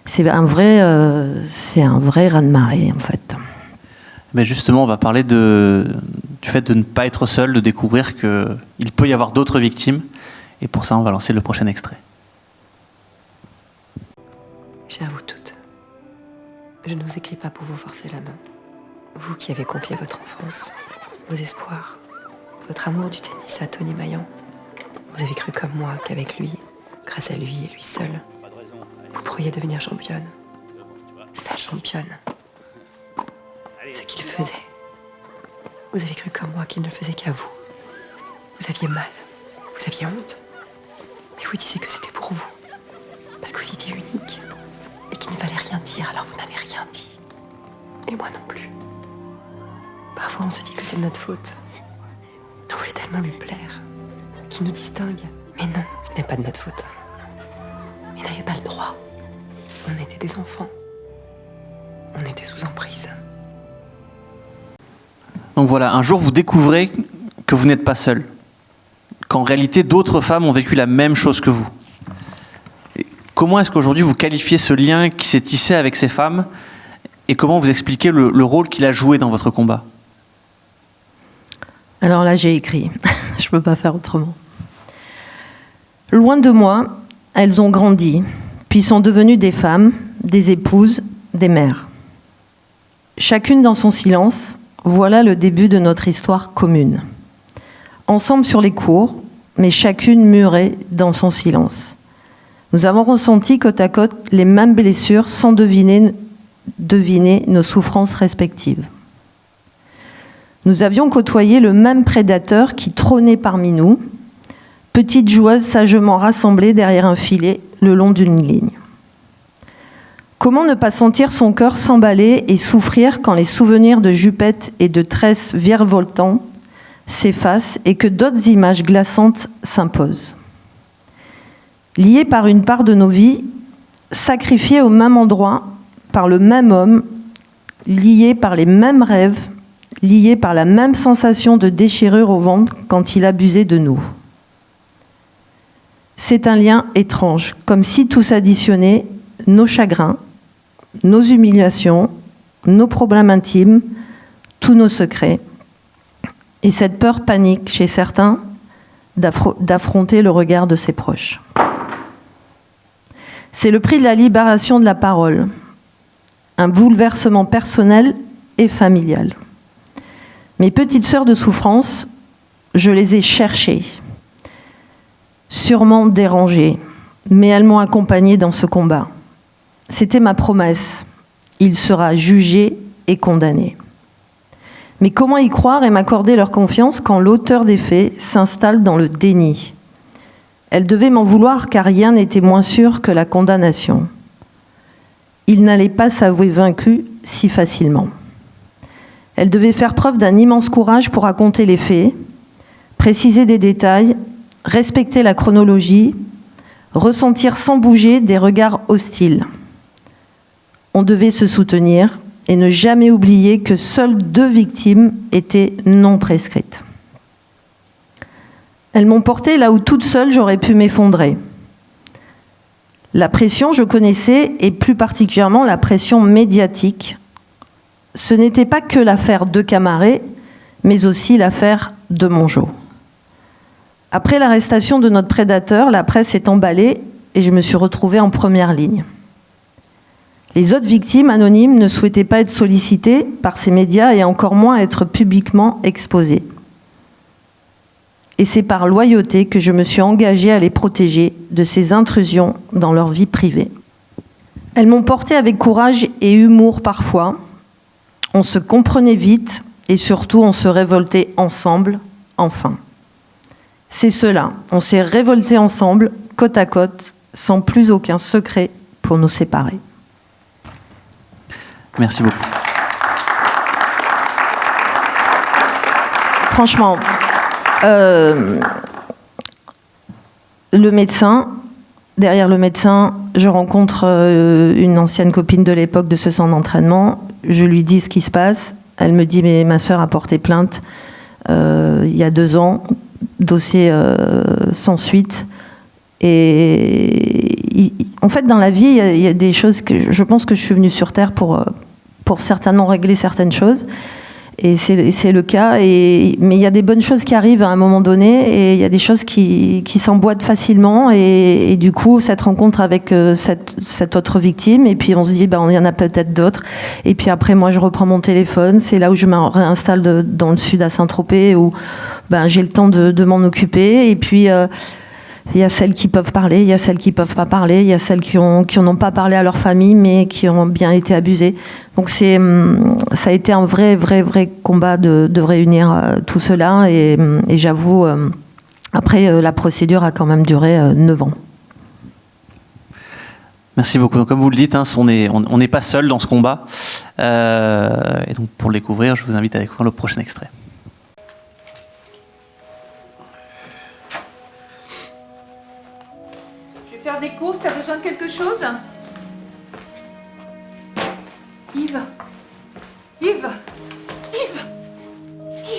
Speaker 3: C'est un vrai raz-de-marée, en fait.
Speaker 2: Mais justement, on va parler du fait de ne pas être seul, de découvrir qu'il peut y avoir d'autres victimes. Et pour ça, on va lancer le prochain extrait.
Speaker 12: Chère vous toutes, je ne vous écris pas pour vous forcer la main. Vous qui avez confié votre enfance, vos espoirs, votre amour du tennis à Tony Maillan, vous avez cru comme moi qu'avec lui, grâce à lui et lui seul, vous pourriez devenir championne. Sa championne. Ce qu'il faisait. Vous avez cru comme moi qu'il ne le faisait qu'à vous. Vous aviez mal. Vous aviez honte. Mais vous disiez que c'était pour vous. Parce que vous étiez unique. Et qu'il ne fallait rien dire, alors vous n'avez rien dit. Et moi non plus. Parfois on se dit que c'est de notre faute. On voulait tellement lui plaire. Qu'il nous distingue. Mais non, ce n'est pas de notre faute. Il n'avait pas le droit. On était des enfants. On était sous emprise.
Speaker 2: Donc voilà, un jour vous découvrez que vous n'êtes pas seul. qu'en réalité d'autres femmes ont vécu la même chose que vous. Comment est-ce qu'aujourd'hui vous qualifiez ce lien qui s'est tissé avec ces femmes et comment vous expliquez le rôle qu'il a joué dans votre combat?
Speaker 3: Alors là, j'ai écrit. Je ne peux pas faire autrement. Loin de moi, elles ont grandi, puis sont devenues des femmes, des épouses, des mères. Chacune dans son silence, voilà le début de notre histoire commune. Ensemble sur les cours, mais chacune murée dans son silence. Nous avons ressenti côte à côte les mêmes blessures sans deviner nos souffrances respectives. Nous avions côtoyé le même prédateur qui trônait parmi nous, petites joueuses sagement rassemblées derrière un filet le long d'une ligne. Comment ne pas sentir son cœur s'emballer et souffrir quand les souvenirs de jupettes et de tresses virevoltants s'effacent et que d'autres images glaçantes s'imposent. Liées par une part de nos vies, sacrifiées au même endroit, par le même homme, liées par les mêmes rêves, liées par la même sensation de déchirure au ventre quand il abusait de nous. C'est un lien étrange, comme si tout s'additionnait, nos chagrins, nos humiliations, nos problèmes intimes, tous nos secrets. Et cette peur panique chez certains d'affronter le regard de ses proches. C'est le prix de la libération de la parole, un bouleversement personnel et familial. Mes petites sœurs de souffrance, je les ai cherchées, sûrement dérangées, mais elles m'ont accompagnée dans ce combat. C'était ma promesse, il sera jugé et condamné. Mais comment y croire et m'accorder leur confiance quand l'auteur des faits s'installe dans le déni? Elles devaient m'en vouloir car rien n'était moins sûr que la condamnation. Il n'allait pas s'avouer vaincu si facilement. Elle devait faire preuve d'un immense courage pour raconter les faits, préciser des détails, respecter la chronologie, ressentir sans bouger des regards hostiles. On devait se soutenir et ne jamais oublier que seules 2 victimes étaient non prescrites. Elles m'ont portée là où toute seule j'aurais pu m'effondrer. La pression, je connaissais, et plus particulièrement la pression médiatique. Ce n'était pas que l'affaire de Camaret, mais aussi l'affaire de Mongeau. Après l'arrestation de notre prédateur, la presse est emballée et je me suis retrouvée en première ligne. Les autres victimes anonymes ne souhaitaient pas être sollicitées par ces médias et encore moins être publiquement exposées. Et c'est par loyauté que je me suis engagée à les protéger de ces intrusions dans leur vie privée. Elles m'ont portée avec courage et humour parfois. On se comprenait vite et surtout on se révoltait ensemble, enfin. C'est cela, on s'est révoltés ensemble, côte à côte, sans plus aucun secret pour nous séparer.
Speaker 2: Merci beaucoup.
Speaker 3: Franchement, le médecin, derrière le médecin, je rencontre une ancienne copine de l'époque de ce centre d'entraînement. Je lui dis ce qui se passe. Elle me dit, mais ma sœur a porté plainte il y a 2 ans, dossier sans suite. Et en fait, dans la vie, il y a des choses que je pense que je suis venue sur Terre pour certainement régler certaines choses. Et c'est le cas. Mais il y a des bonnes choses qui arrivent à un moment donné et il y a des choses qui s'emboîtent facilement. Et du coup, cette rencontre avec cette autre victime, et puis on se dit, il y en a peut-être d'autres. Et puis après, moi, je reprends mon téléphone. C'est là où je me réinstalle dans le sud à Saint-Tropez, où j'ai le temps de m'en occuper. Et puis... il y a celles qui peuvent parler, il y a celles qui ne peuvent pas parler, il y a celles qui n'ont pas parlé à leur famille, mais qui ont bien été abusées. Donc ça a été un vrai combat de réunir tout cela. Et j'avoue, après, la procédure a quand même duré 9 ans.
Speaker 2: Merci beaucoup. Donc, comme vous le dites, on n'est pas seul dans ce combat. Et donc, pour le découvrir, je vous invite à découvrir le prochain extrait.
Speaker 13: Faire des courses, t'as besoin de quelque chose? Yves,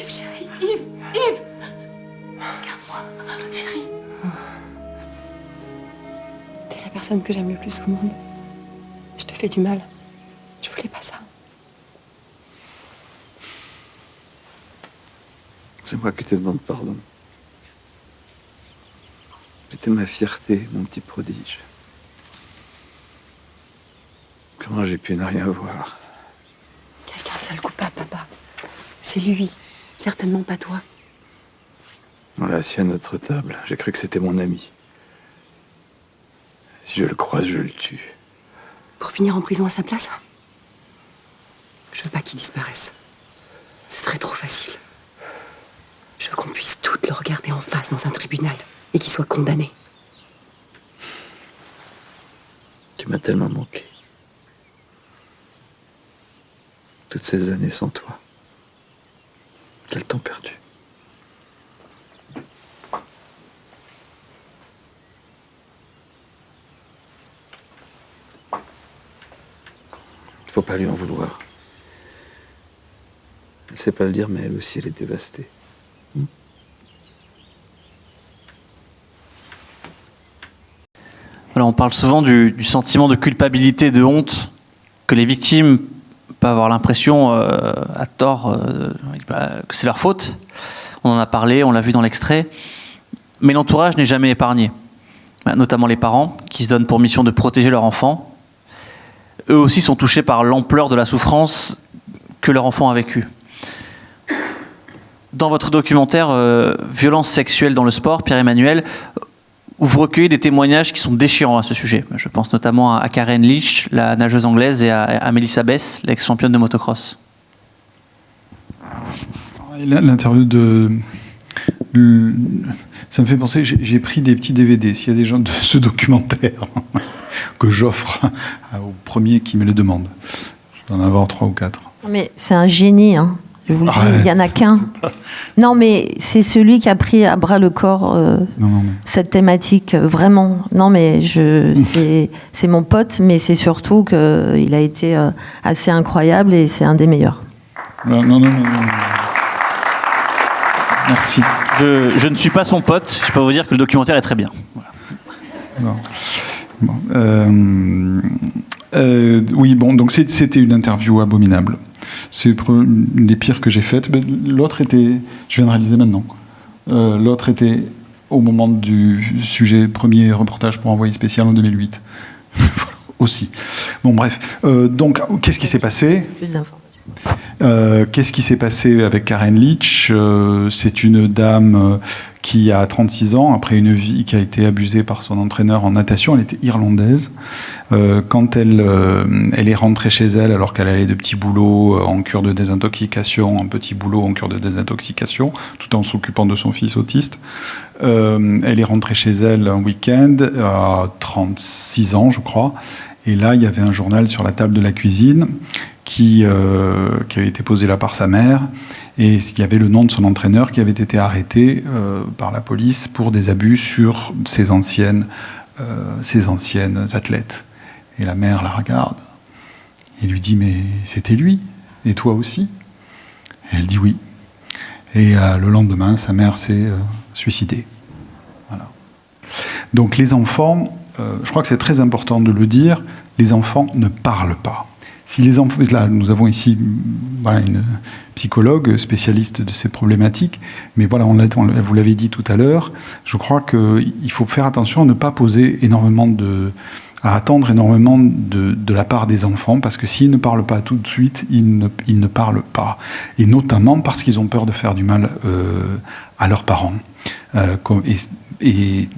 Speaker 13: chérie, Yves, regarde-moi.
Speaker 12: personne que j'aime le plus au monde. Je te fais du mal. Je voulais pas ça.
Speaker 4: C'est moi qui te demande pardon. C'était ma fierté, mon petit prodige. Comment j'ai pu ne rien voir?
Speaker 12: Il n'y a qu'un seul coupable, papa. C'est lui. Certainement pas toi.
Speaker 4: On l'a assis à notre table. J'ai cru que c'était mon ami. Si je le croise, je le tue.
Speaker 12: Pour finir en prison à sa place? Je veux pas qu'il disparaisse. Ce serait trop facile. Je veux qu'on puisse toutes le regarder en face dans un tribunal et qu'il soit condamné.
Speaker 4: Tu m'as tellement manqué. Toutes ces années sans toi. Quel temps perdu. Il faut pas lui en vouloir. Elle sait pas le dire, mais elle aussi, elle est dévastée.
Speaker 2: Alors, on parle souvent du sentiment de culpabilité, de honte, que les victimes peuvent avoir l'impression, à tort, que c'est leur faute. On en a parlé, on l'a vu dans l'extrait. Mais l'entourage n'est jamais épargné. Notamment les parents, qui se donnent pour mission de protéger leur enfant. Eux aussi sont touchés par l'ampleur de la souffrance que leur enfant a vécue. Dans votre documentaire « Violence sexuelle dans le sport », Pierre-Emmanuel, vous recueillez des témoignages qui sont déchirants à ce sujet. Je pense notamment à Karen Leach, la nageuse anglaise, et à Melissa Bess, l'ex-championne de motocross.
Speaker 10: L'interview ça me fait penser, j'ai pris des petits DVD, s'il y a des gens de ce documentaire, que j'offre au premier qui me le demande. Je vais en avoir 3 ou 4.
Speaker 3: Mais c'est un génie, hein. Je vous le dis, il n'y en a qu'un. Non, mais c'est celui qui a pris à bras le corps cette thématique, vraiment. Non, mais c'est mon pote, mais c'est surtout qu'il a été assez incroyable et c'est un des meilleurs.
Speaker 10: Non. Merci.
Speaker 2: Je ne suis pas son pote, je peux vous dire que le documentaire est très bien.
Speaker 10: Voilà. Oui, bon, donc c'était une interview abominable. C'est une des pires que j'ai faites. L'autre était, je viens de réaliser maintenant, l'autre était au moment du sujet premier reportage pour Envoyé spécial en 2008. Aussi. Bon, bref. Donc, qu'est-ce qui s'est passé ?
Speaker 3: Plus d'informations.
Speaker 10: Qu'est-ce qui s'est passé avec Karen Leach ? C'est une dame qui a 36 ans, après une vie qui a été abusée par son entraîneur en natation. Elle était irlandaise. Quand elle est rentrée chez elle, alors qu'elle allait de petits boulots en cure de désintoxication, un petit boulot en cure de désintoxication, tout en s'occupant de son fils autiste, elle est rentrée chez elle un week-end, à 36 ans, je crois. Et là, il y avait un journal sur la table de la cuisine qui avait été posé là par sa mère, et il y avait le nom de son entraîneur qui avait été arrêté par la police pour des abus sur ses anciennes athlètes. Et la mère la regarde et lui dit « Mais c'était lui, et toi aussi ?» Et elle dit oui. Et le lendemain, sa mère s'est suicidée. Voilà. Donc les enfants, je crois que c'est très important de le dire, les enfants ne parlent pas. Si les enfants, là, nous avons ici une psychologue spécialiste de ces problématiques, mais voilà, vous l'avez dit tout à l'heure, je crois qu'il faut faire attention à ne pas à attendre énormément de la part des enfants, parce que s'ils ne parlent pas tout de suite, ils ne parlent pas. Et notamment parce qu'ils ont peur de faire du mal à leurs parents. Et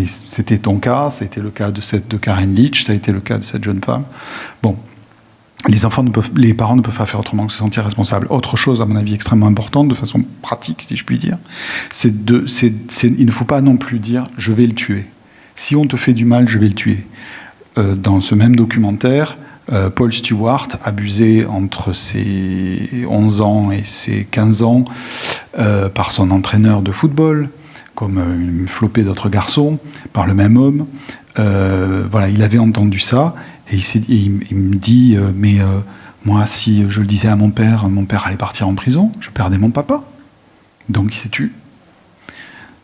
Speaker 10: c'était ton cas, ça a été le cas de Karen Leach, ça a été le cas de cette jeune femme. Bon. Les parents ne peuvent pas faire autrement que se sentir responsables. Autre chose, à mon avis, extrêmement importante, de façon pratique, si je puis dire, il ne faut pas non plus dire « je vais le tuer ». Si on te fait du mal, je vais le tuer. Dans ce même documentaire, Paul Stewart, abusé entre ses 11 ans et ses 15 ans par son entraîneur de football, comme une flopée d'autres garçons, par le même homme, il avait entendu ça. Et il me dit, moi, si je le disais à mon père allait partir en prison, je perdais mon papa. Donc il s'est tué.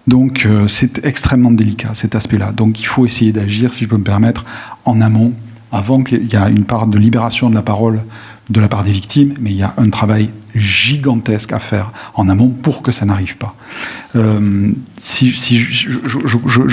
Speaker 10: Donc c'est extrêmement délicat cet aspect-là. Donc il faut essayer d'agir, si je peux me permettre, en amont, avant qu'il y ait une part de libération de la parole de la part des victimes, mais il y a un travail gigantesque à faire en amont pour que ça n'arrive pas. Je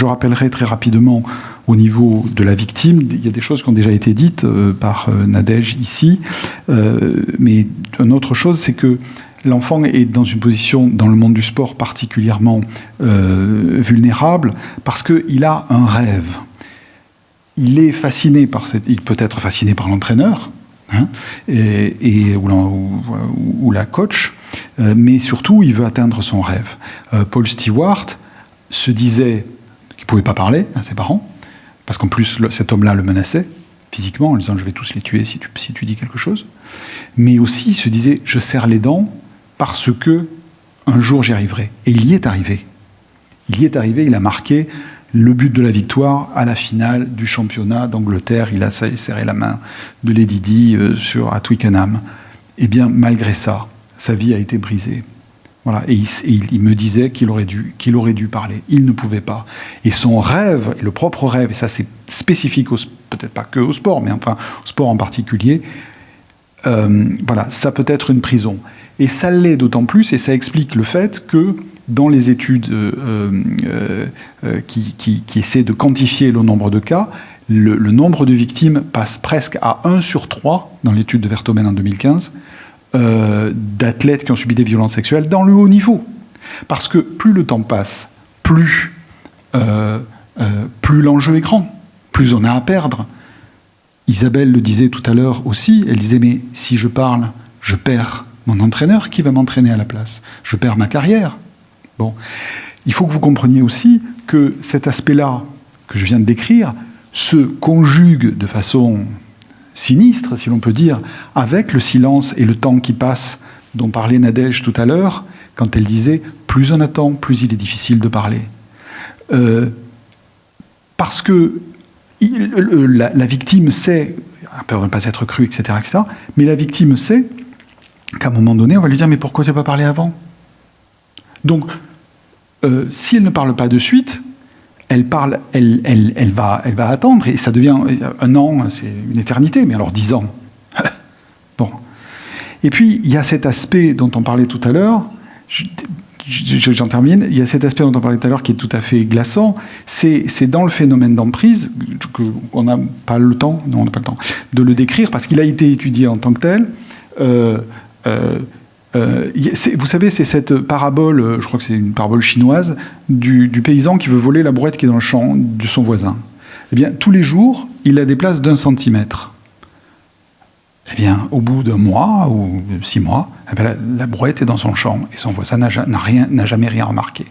Speaker 10: rappellerai très rapidement au niveau de la victime, il y a des choses qui ont déjà été dites par Nadège ici, mais une autre chose, c'est que l'enfant est dans une position, dans le monde du sport, particulièrement vulnérable, parce qu'il a un rêve. Il est fasciné par il peut être fasciné par l'entraîneur, ou la coach, mais surtout, il veut atteindre son rêve. Paul Stewart se disait qu'il ne pouvait pas parler à ses parents, parce qu'en plus, cet homme-là le menaçait physiquement, en lui disant « je vais tous les tuer si tu dis quelque chose ». Mais aussi, il se disait « je serre les dents parce que un jour j'y arriverai ». Et il y est arrivé. Il y est arrivé, il a marqué le but de la victoire à la finale du championnat d'Angleterre. Il a serré la main de Lady Di à Twickenham. Eh bien, malgré ça, sa vie a été brisée. Voilà. Et il me disait qu'il aurait dû parler. Il ne pouvait pas. Et son rêve, et le propre rêve, et ça c'est spécifique, peut-être pas que au sport, mais enfin au sport en particulier, voilà, ça peut être une prison. Et ça l'est d'autant plus, et ça explique le fait que dans les études qui essaient de quantifier le nombre de cas, le nombre de victimes passe presque à 1 sur 3, dans l'étude de Vertomen en 2015, d'athlètes qui ont subi des violences sexuelles dans le haut niveau. Parce que plus le temps passe, plus l'enjeu est grand, plus on a à perdre. Isabelle le disait tout à l'heure aussi, elle disait « mais si je parle, je perds mon entraîneur qui va m'entraîner à la place, je perds ma carrière ». Bon, il faut que vous compreniez aussi que cet aspect-là que je viens de décrire se conjugue de façon sinistre, si l'on peut dire, avec le silence et le temps qui passe, dont parlait Nadège tout à l'heure, quand elle disait « plus on attend, plus il est difficile de parler ». Parce que la victime sait, a peur de ne pas être crue, etc., mais la victime sait qu'à un moment donné, on va lui dire « mais pourquoi tu n'as pas parlé avant ?» Donc, si elle ne parle pas de suite, elle va attendre, et ça devient 1 an, c'est une éternité, mais alors 10 ans. Bon. Et puis, il y a cet aspect dont on parlait tout à l'heure, j'en termine, il y a cet aspect dont on parlait tout à l'heure qui est tout à fait glaçant, c'est dans le phénomène d'emprise, qu'on n'a pas le temps, non, on n'a pas le temps, de le décrire, parce qu'il a été étudié en tant que tel. Vous savez, c'est cette parabole, je crois que c'est une parabole chinoise, du paysan qui veut voler la brouette qui est dans le champ de son voisin. Eh bien, tous les jours, il la déplace d'1 centimètre. Eh bien, au bout d'1 mois ou 6 mois, eh bien, la brouette est dans son champ et son voisin n'a jamais rien remarqué.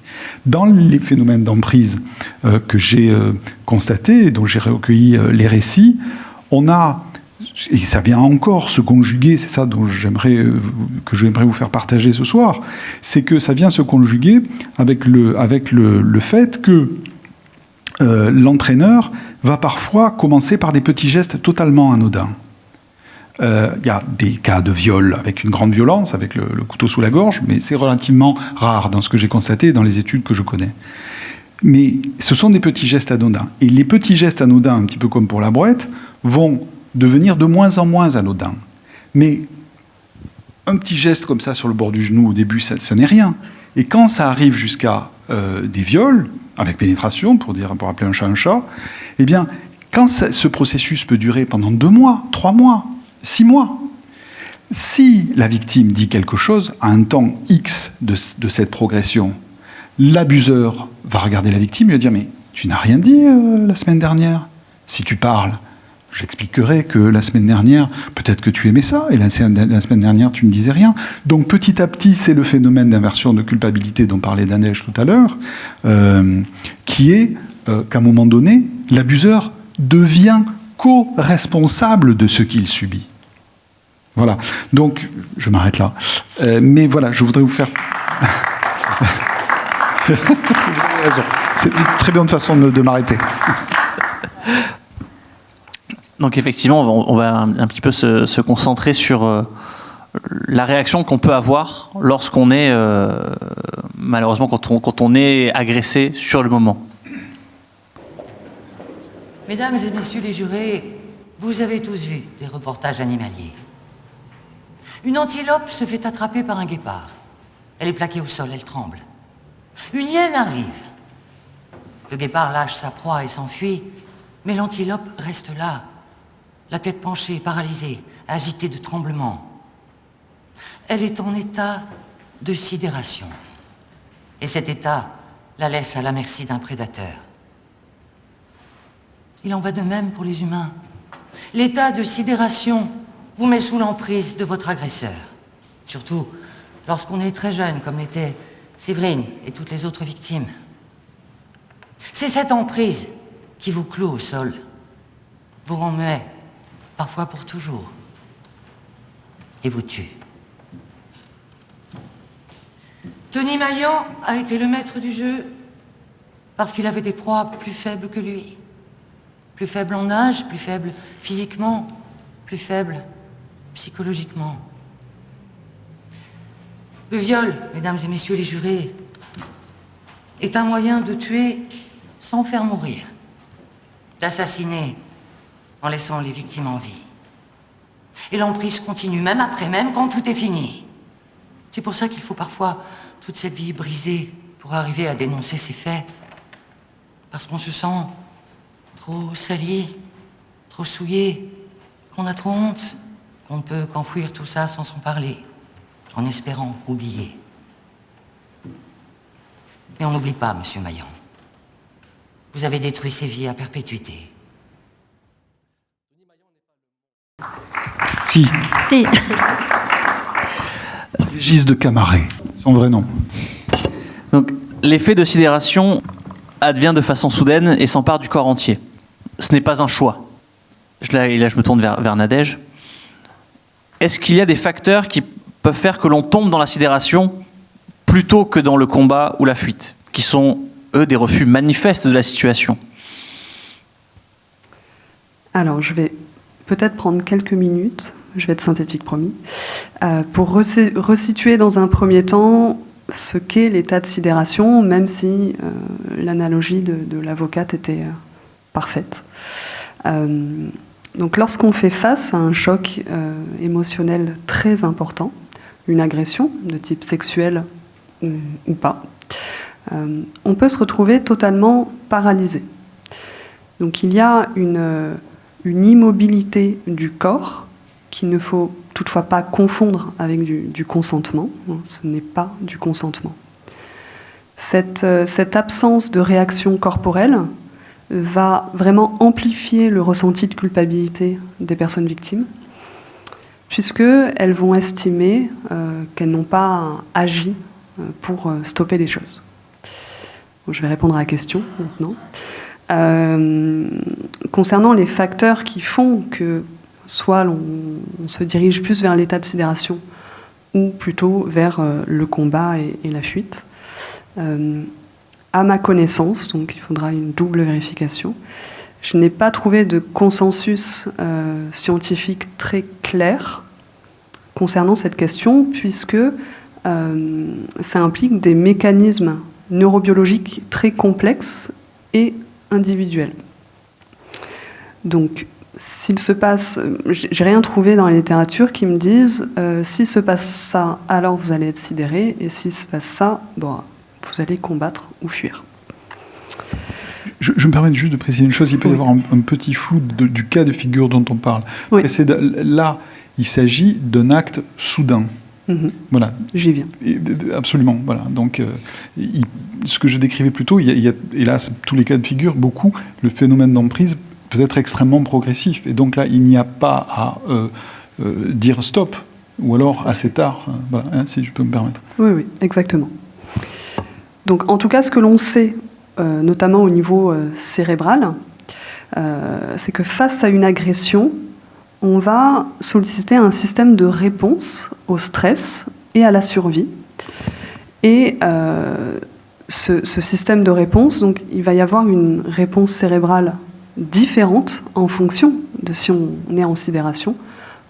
Speaker 10: Dans les phénomènes d'emprise que j'ai constatés et dont j'ai recueilli les récits, on a, et ça vient encore se conjuguer, c'est ça dont j'aimerais vous faire partager ce soir, c'est que ça vient se conjuguer avec le fait que l'entraîneur va parfois commencer par des petits gestes totalement anodins. Il y a des cas de viol avec une grande violence, avec le couteau sous la gorge, mais c'est relativement rare dans ce que j'ai constaté, dans les études que je connais. Mais ce sont des petits gestes anodins. Et les petits gestes anodins, un petit peu comme pour la brouette, vont devenir de moins en moins anodins. Mais un petit geste comme ça sur le bord du genou, au début, ce n'est rien. Et quand ça arrive jusqu'à des viols, avec pénétration, pour appeler un chat, eh bien, quand ce processus peut durer pendant 2 mois, 3 mois, 6 mois, si la victime dit quelque chose à un temps X de cette progression, l'abuseur va regarder la victime et lui dire « mais tu n'as rien dit la semaine dernière. Si tu parles, j'expliquerai que la semaine dernière, peut-être que tu aimais ça, et la semaine dernière, tu ne disais rien. » Donc petit à petit, c'est le phénomène d'inversion de culpabilité dont parlait Nadège tout à l'heure, qui est qu'à un moment donné, l'abuseur devient co-responsable de ce qu'il subit. Voilà. Donc, je m'arrête là. Mais voilà, je voudrais vous faire... C'est une très bonne façon de m'arrêter.
Speaker 2: Donc effectivement, on va un petit peu se concentrer sur la réaction qu'on peut avoir lorsqu'on est, malheureusement, quand on est agressé sur le moment.
Speaker 14: Mesdames et messieurs les jurés, vous avez tous vu des reportages animaliers. Une antilope se fait attraper par un guépard. Elle est plaquée au sol, elle tremble. Une hyène arrive. Le guépard lâche sa proie et s'enfuit, mais l'antilope reste là, la tête penchée, paralysée, agitée de tremblements. Elle est en état de sidération. Et cet état la laisse à la merci d'un prédateur. Il en va de même pour les humains. L'état de sidération vous met sous l'emprise de votre agresseur. Surtout lorsqu'on est très jeune, comme l'était Séverine et toutes les autres victimes. C'est cette emprise qui vous cloue au sol, vous rend muet, parfois pour toujours, et vous tue. Tony Maillan a été le maître du jeu parce qu'il avait des proies plus faibles que lui. Plus faibles en âge, plus faibles physiquement, plus faibles psychologiquement. Le viol, mesdames et messieurs les jurés, est un moyen de tuer sans faire mourir, d'assassiner en laissant les victimes en vie. Et l'emprise continue, même après, même quand tout est fini. C'est pour ça qu'il faut parfois toute cette vie brisée pour arriver à dénoncer ces faits. Parce qu'on se sent trop sali, trop souillé, qu'on a trop honte, qu'on ne peut qu'enfouir tout ça sans s'en parler, en espérant oublier. Mais on n'oublie pas, monsieur Maillan. Vous avez détruit ces vies à perpétuité.
Speaker 10: Si.
Speaker 3: Si.
Speaker 10: Régis de Camaret, son vrai nom.
Speaker 2: Donc, l'effet de sidération advient de façon soudaine et s'empare du corps entier. Ce n'est pas un choix. Là, je me tourne vers Nadège. Est-ce qu'il y a des facteurs qui peuvent faire que l'on tombe dans la sidération plutôt que dans le combat ou la fuite, qui sont, eux, des refus manifestes de la situation?
Speaker 8: Alors, je vais peut-être prendre quelques minutes, je vais être synthétique, promis, pour resituer dans un premier temps ce qu'est l'état de sidération, même si l'analogie de l'avocate était parfaite. Donc, lorsqu'on fait face à un choc émotionnel très important, une agression de type sexuel ou pas, on peut se retrouver totalement paralysé. Donc, il y a une immobilité du corps qu'il ne faut toutefois pas confondre avec du consentement. Ce n'est pas du consentement. Cette absence de réaction corporelle va vraiment amplifier le ressenti de culpabilité des personnes victimes, puisqu'elles vont estimer qu'elles n'ont pas agi pour stopper les choses. Bon, je vais répondre à la question maintenant. Concernant les facteurs qui font que soit on se dirige plus vers l'état de sidération ou plutôt vers le combat et la fuite, à ma connaissance, donc il faudra une double vérification, je n'ai pas trouvé de consensus scientifique très clair concernant cette question, puisque ça implique des mécanismes neurobiologiques très complexes et individuels. Donc, s'il se passe, j'ai rien trouvé dans la littérature qui me dise s'il se passe ça, alors vous allez être sidéré, et s'il se passe ça, bon, vous allez combattre ou fuir.
Speaker 10: Je me permets juste de préciser une chose, il peut y avoir un petit flou du cas de figure dont on parle.
Speaker 8: Oui.
Speaker 10: Là, il s'agit d'un acte soudain. Voilà.
Speaker 8: J'y viens.
Speaker 10: Absolument. Voilà. Donc, ce que je décrivais plus tôt, il y a, hélas, tous les cas de figure, beaucoup, le phénomène d'emprise peut être extrêmement progressif. Et donc là, il n'y a pas à dire stop, ou alors assez tard, voilà, hein, si je peux me permettre.
Speaker 8: Oui, exactement. Donc, en tout cas, ce que l'on sait, notamment au niveau cérébral, c'est que face à une agression, on va solliciter un système de réponse au stress et à la survie. Et ce système de réponse, donc, il va y avoir une réponse cérébrale différente en fonction de si on est en sidération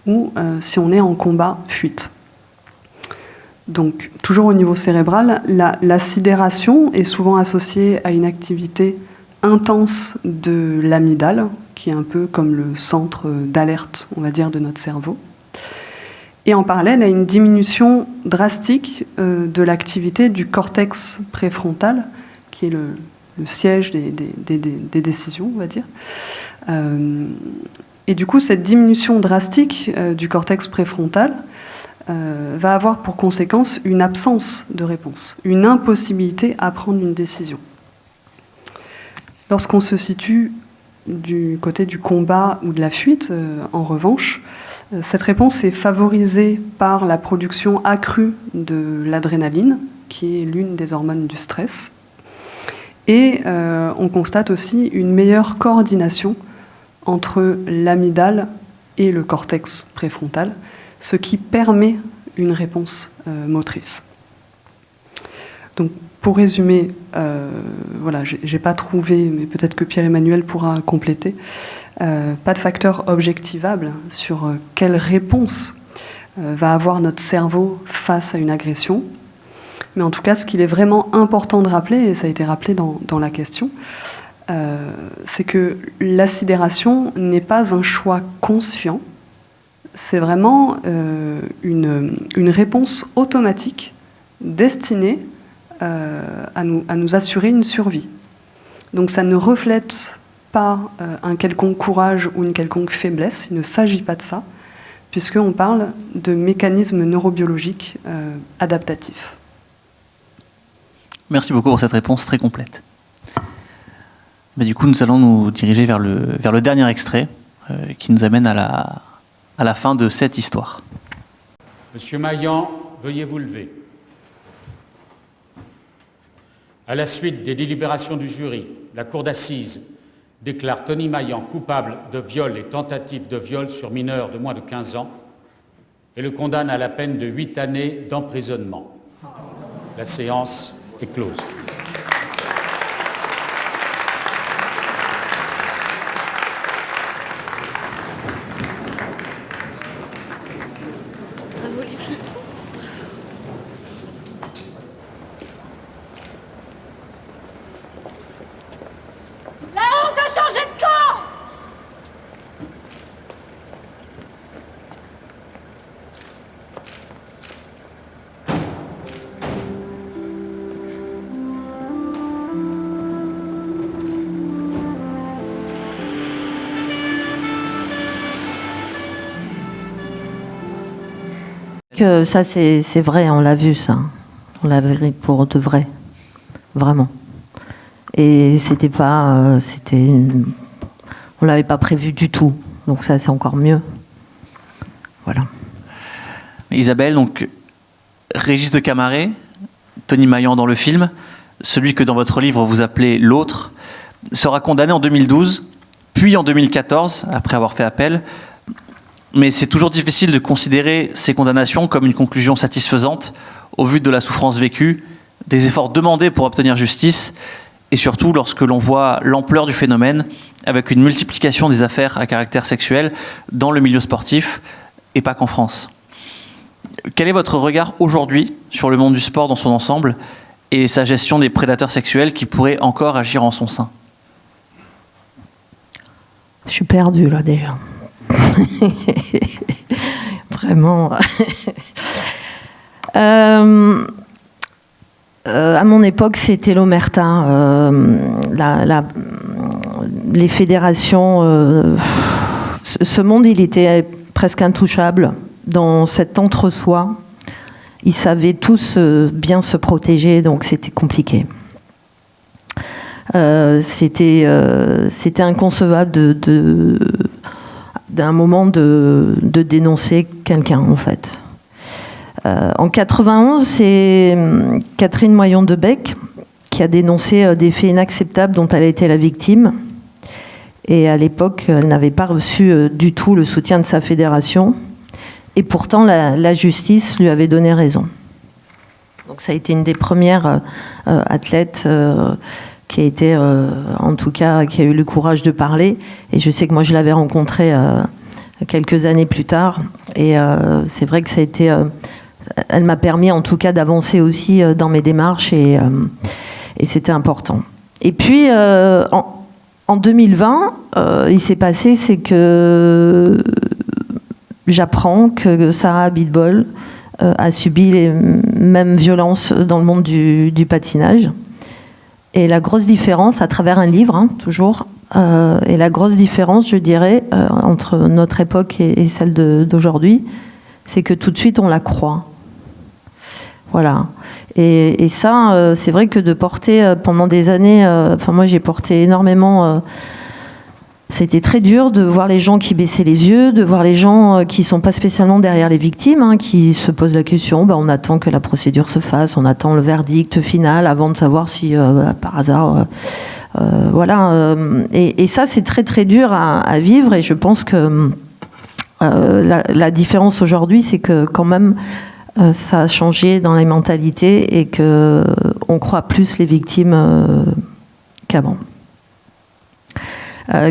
Speaker 8: ou si on est en combat-fuite. Donc, toujours au niveau cérébral, la sidération est souvent associée à une activité intense de l'amygdale, qui est un peu comme le centre d'alerte, on va dire, de notre cerveau. Et en parallèle, à une diminution drastique de l'activité du cortex préfrontal, qui est le siège des décisions, on va dire. Et du coup, cette diminution drastique du cortex préfrontal va avoir pour conséquence une absence de réponse, une impossibilité à prendre une décision. Lorsqu'on se situe du côté du combat ou de la fuite, en revanche, cette réponse est favorisée par la production accrue de l'adrénaline, qui est l'une des hormones du stress. Et on constate aussi une meilleure coordination entre l'amygdale et le cortex préfrontal, ce qui permet une réponse motrice. Donc, pour résumer, voilà, j'ai pas trouvé, mais peut-être que Pierre-Emmanuel pourra compléter, pas de facteur objectivable sur quelle réponse va avoir notre cerveau face à une agression. Mais en tout cas, ce qu'il est vraiment important de rappeler, et ça a été rappelé dans la question, c'est que la sidération n'est pas un choix conscient, c'est vraiment une réponse automatique destinée à nous assurer une survie. Donc ça ne reflète pas un quelconque courage ou une quelconque faiblesse, il ne s'agit pas de ça, puisqu'on parle de mécanismes neurobiologiques adaptatifs.
Speaker 2: Merci beaucoup pour cette réponse très complète. Mais du coup, nous allons nous diriger vers le dernier extrait qui nous amène à la fin de cette histoire.
Speaker 15: Monsieur Maillan, veuillez vous lever. À la suite des délibérations du jury, la cour d'assises déclare Tony Maillan coupable de viol et tentative de viol sur mineur de moins de 15 ans et le condamne à la peine de 8 années d'emprisonnement. La séance est close.
Speaker 7: Bravo les filles.
Speaker 11: La honte a changé de camp!
Speaker 3: Que ça, c'est vrai, on l'a vu, ça. On l'a vu pour de vrai. Vraiment. Et c'était pas... on l'avait pas prévu du tout. Donc ça, c'est encore mieux. Voilà.
Speaker 2: Isabelle, donc, Régis de Camaret, Tony Maillan dans le film, celui que dans votre livre vous appelez l'autre, sera condamné en 2012, puis en 2014, après avoir fait appel. Mais c'est toujours difficile de considérer ces condamnations comme une conclusion satisfaisante au vu de la souffrance vécue, des efforts demandés pour obtenir justice, et surtout lorsque l'on voit l'ampleur du phénomène avec une multiplication des affaires à caractère sexuel dans le milieu sportif, et pas qu'en France. Quel est votre regard aujourd'hui sur le monde du sport dans son ensemble et sa gestion des prédateurs sexuels qui pourraient encore agir en son sein ?
Speaker 3: Je suis perdue, là, déjà. Vraiment. À mon époque, c'était l'omerta. Les fédérations... ce monde, il était presque intouchable dans cet entre-soi. Ils savaient tous bien se protéger, donc c'était compliqué. C'était inconcevable d'un moment de dénoncer quelqu'un, en fait. En 91, c'est Catherine Moyon-Debec qui a dénoncé des faits inacceptables dont elle a été la victime. Et à l'époque, elle n'avait pas reçu du tout le soutien de sa fédération. Et pourtant, la justice lui avait donné raison. Donc ça a été une des premières athlètes qui a été, en tout cas, qui a eu le courage de parler. Et je sais que moi, je l'avais rencontrée quelques années plus tard. Et c'est vrai que ça a été... elle m'a permis en tout cas d'avancer aussi dans mes démarches et c'était important. Et puis en 2020, il s'est passé, c'est que j'apprends que Sarah Abitbol a subi les mêmes violences dans le monde du patinage. Et la grosse différence, à travers un livre, hein, toujours, et la grosse différence, je dirais, entre notre époque et celle d'aujourd'hui, c'est que tout de suite, on la croit. Voilà. Et ça, c'est vrai que de porter pendant des années... Enfin, moi, j'ai porté énormément... C'était très dur de voir les gens qui baissaient les yeux, de voir les gens qui ne sont pas spécialement derrière les victimes, hein, qui se posent la question, on attend que la procédure se fasse, on attend le verdict final avant de savoir si, par hasard... voilà. Et ça, c'est très très dur à vivre, et je pense que la différence aujourd'hui, c'est que quand même, ça a changé dans les mentalités et qu'on croit plus les victimes qu'avant.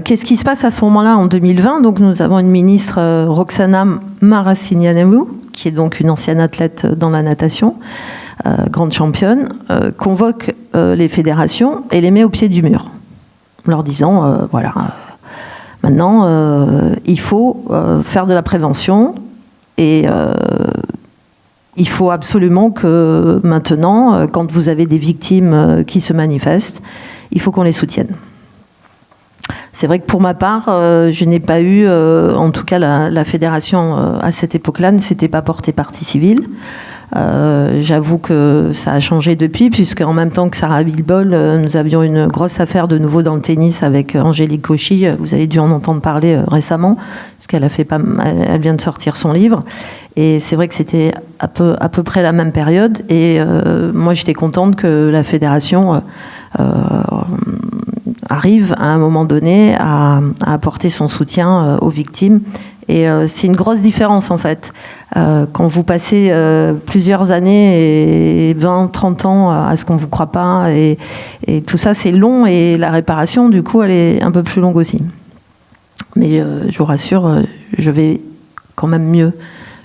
Speaker 3: Qu'est-ce qui se passe à ce moment-là en 2020 ? Donc nous avons une ministre, Roxana Maracineanu, qui est donc une ancienne athlète dans la natation, grande championne, convoque les fédérations et les met au pied du mur, en leur disant voilà, maintenant il faut faire de la prévention et il faut absolument que maintenant, quand vous avez des victimes qui se manifestent, il faut qu'on les soutienne. C'est vrai que pour ma part, je n'ai pas eu, en tout cas la fédération à cette époque-là ne s'était pas portée partie civile. J'avoue que ça a changé depuis, puisque en même temps que Sarah Abitbol, nous avions une grosse affaire de nouveau dans le tennis avec Angélique Cauchy. Vous avez dû en entendre parler récemment, parce qu'elle a fait elle vient de sortir son livre. Et c'est vrai que c'était à peu près la même période. Et moi, j'étais contente que la fédération arrive à un moment donné à apporter son soutien aux victimes. Et c'est une grosse différence en fait. Quand vous passez plusieurs années et 20, 30 ans à ce qu'on ne vous croit pas, et tout ça c'est long, et la réparation du coup elle est un peu plus longue aussi. Mais je vous rassure, je vais quand même mieux.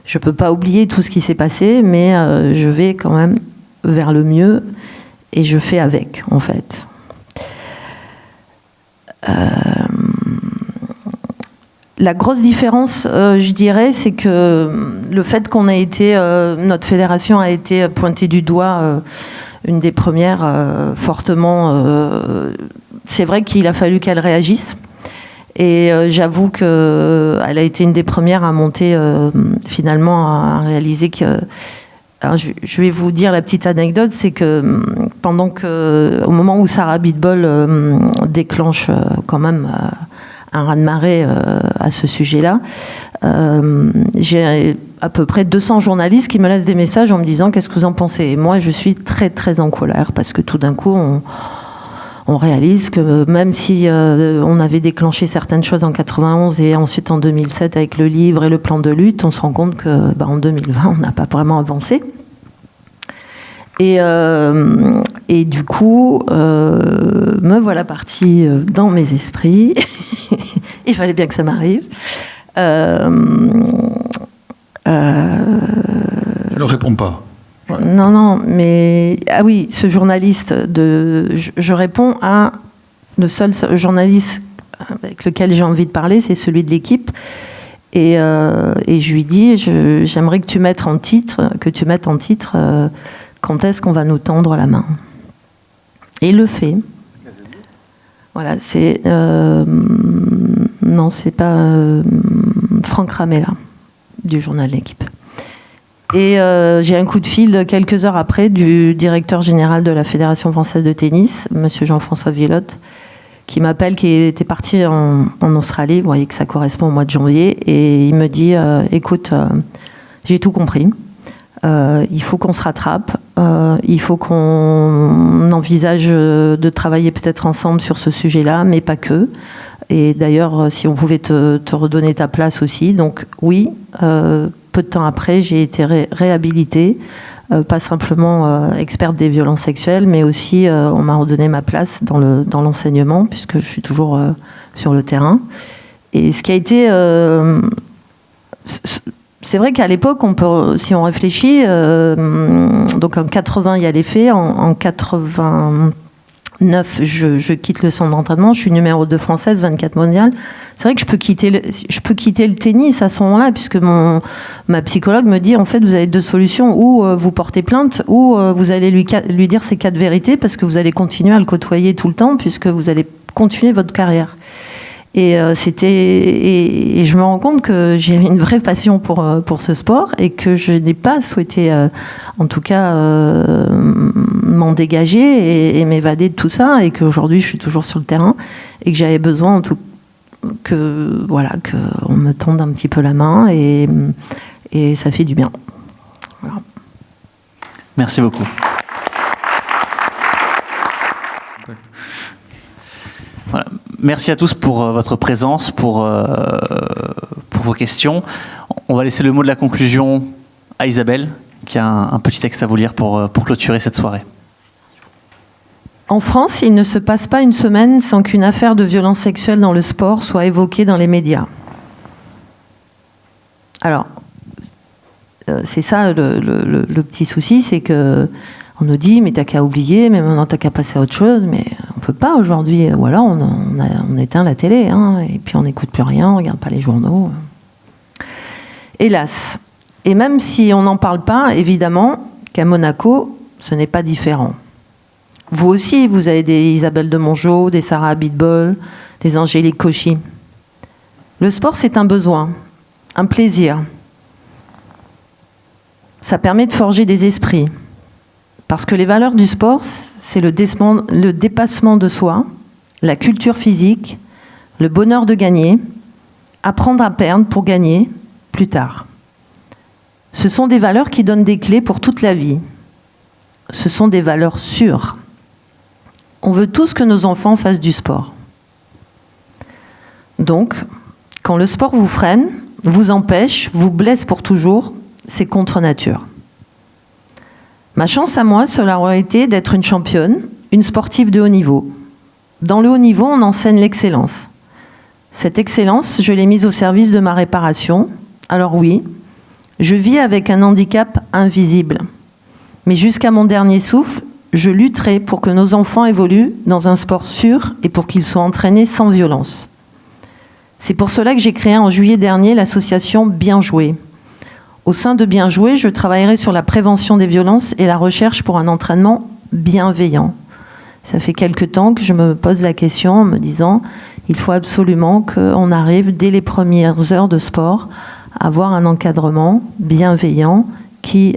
Speaker 3: Je ne peux pas oublier tout ce qui s'est passé, mais je vais quand même vers le mieux et je fais avec en fait. La grosse différence, je dirais, c'est que le fait qu'on ait été, notre fédération a été pointée du doigt, une des premières, fortement. C'est vrai qu'il a fallu qu'elle réagisse. Et j'avoue qu'elle a été une des premières à monter, finalement, à réaliser que... Alors, je vais vous dire la petite anecdote, c'est que au moment où Sarah Abitbol déclenche quand même un raz-de-marée à ce sujet-là, j'ai à peu près 200 journalistes qui me laissent des messages en me disant « Qu'est-ce que vous en pensez ?» Et moi, je suis très, très en colère, parce que tout d'un coup, on réalise que même si on avait déclenché certaines choses en 91 et ensuite en 2007 avec le livre et le plan de lutte, on se rend compte que en 2020, on n'a pas vraiment avancé. Et du coup, me voilà partie dans mes esprits. Il fallait bien que ça m'arrive.
Speaker 10: Je ne réponds pas. Ouais.
Speaker 3: Non, mais... Ah oui, ce journaliste, je réponds à... Le seul journaliste avec lequel j'ai envie de parler, c'est celui de l'équipe. Et je lui dis, j'aimerais que tu mettes en titre, quand est-ce qu'on va nous tendre la main. Et il le fait. Voilà, c'est... non, c'est pas Franck Ramella, du journal L'équipe. Et j'ai un coup de fil quelques heures après du directeur général de la Fédération française de tennis, monsieur Jean-François Vielotte, qui m'appelle, qui était parti en Australie. Vous voyez que ça correspond au mois de janvier. Et il me dit, écoute, j'ai tout compris. Il faut qu'on se rattrape. Il faut qu'on envisage de travailler peut-être ensemble sur ce sujet-là, mais pas que. Et d'ailleurs, si on pouvait te redonner ta place aussi. Donc oui, peu de temps après, j'ai été réhabilitée, pas simplement experte des violences sexuelles, mais aussi on m'a redonné ma place dans l'enseignement, puisque je suis toujours sur le terrain. Et ce qui a été c'est vrai qu'à l'époque, si on réfléchit, donc en 80, il y a les faits, en 89, je quitte le centre d'entraînement, je suis numéro 2 française, 24 mondiale. C'est vrai que je peux quitter le tennis à ce moment-là, puisque ma psychologue me dit, en fait, vous avez 2 solutions, ou vous portez plainte, ou vous allez lui dire ces 4 vérités, parce que vous allez continuer à le côtoyer tout le temps, puisque vous allez continuer votre carrière. Et je me rends compte que j'ai une vraie passion pour ce sport et que je n'ai pas souhaité, en tout cas, m'en dégager et m'évader de tout ça, et qu'aujourd'hui je suis toujours sur le terrain et que j'avais besoin qu'on me tende un petit peu la main et ça fait du bien. Voilà.
Speaker 2: Merci beaucoup. Voilà. Merci à tous pour votre présence, pour vos questions. On va laisser le mot de la conclusion à Isabelle, qui a un petit texte à vous lire pour clôturer cette soirée.
Speaker 3: En France, il ne se passe pas une semaine sans qu'une affaire de violence sexuelle dans le sport soit évoquée dans les médias. Alors, c'est ça le petit souci, c'est que on nous dit, mais t'as qu'à oublier, mais maintenant t'as qu'à passer à autre chose, mais on peut pas aujourd'hui. Ou alors on éteint la télé, et puis on n'écoute plus rien, on regarde pas les journaux. Hélas. Et même si on n'en parle pas, évidemment, qu'à Monaco, ce n'est pas différent. Vous aussi, vous avez des Isabelle de Mongeau, des Sarah Abitbol, des Angélique Cauchy. Le sport, c'est un besoin, un plaisir. Ça permet de forger des esprits. Parce que les valeurs du sport, c'est le dépassement de soi, la culture physique, le bonheur de gagner, apprendre à perdre pour gagner plus tard. Ce sont des valeurs qui donnent des clés pour toute la vie. Ce sont des valeurs sûres. On veut tous que nos enfants fassent du sport. Donc, quand le sport vous freine, vous empêche, vous blesse pour toujours, c'est contre nature. Ma chance à moi, cela aurait été d'être une championne, une sportive de haut niveau. Dans le haut niveau, on enseigne l'excellence. Cette excellence, je l'ai mise au service de ma réparation. Alors oui, je vis avec un handicap invisible. Mais jusqu'à mon dernier souffle, je lutterai pour que nos enfants évoluent dans un sport sûr et pour qu'ils soient entraînés sans violence. C'est pour cela que j'ai créé en juillet dernier l'association Bien Jouer. Au sein de Bien Jouer, je travaillerai sur la prévention des violences et la recherche pour un entraînement bienveillant. Ça fait quelque temps que je me pose la question en me disant il faut absolument qu'on arrive dès les premières heures de sport à avoir un encadrement bienveillant qui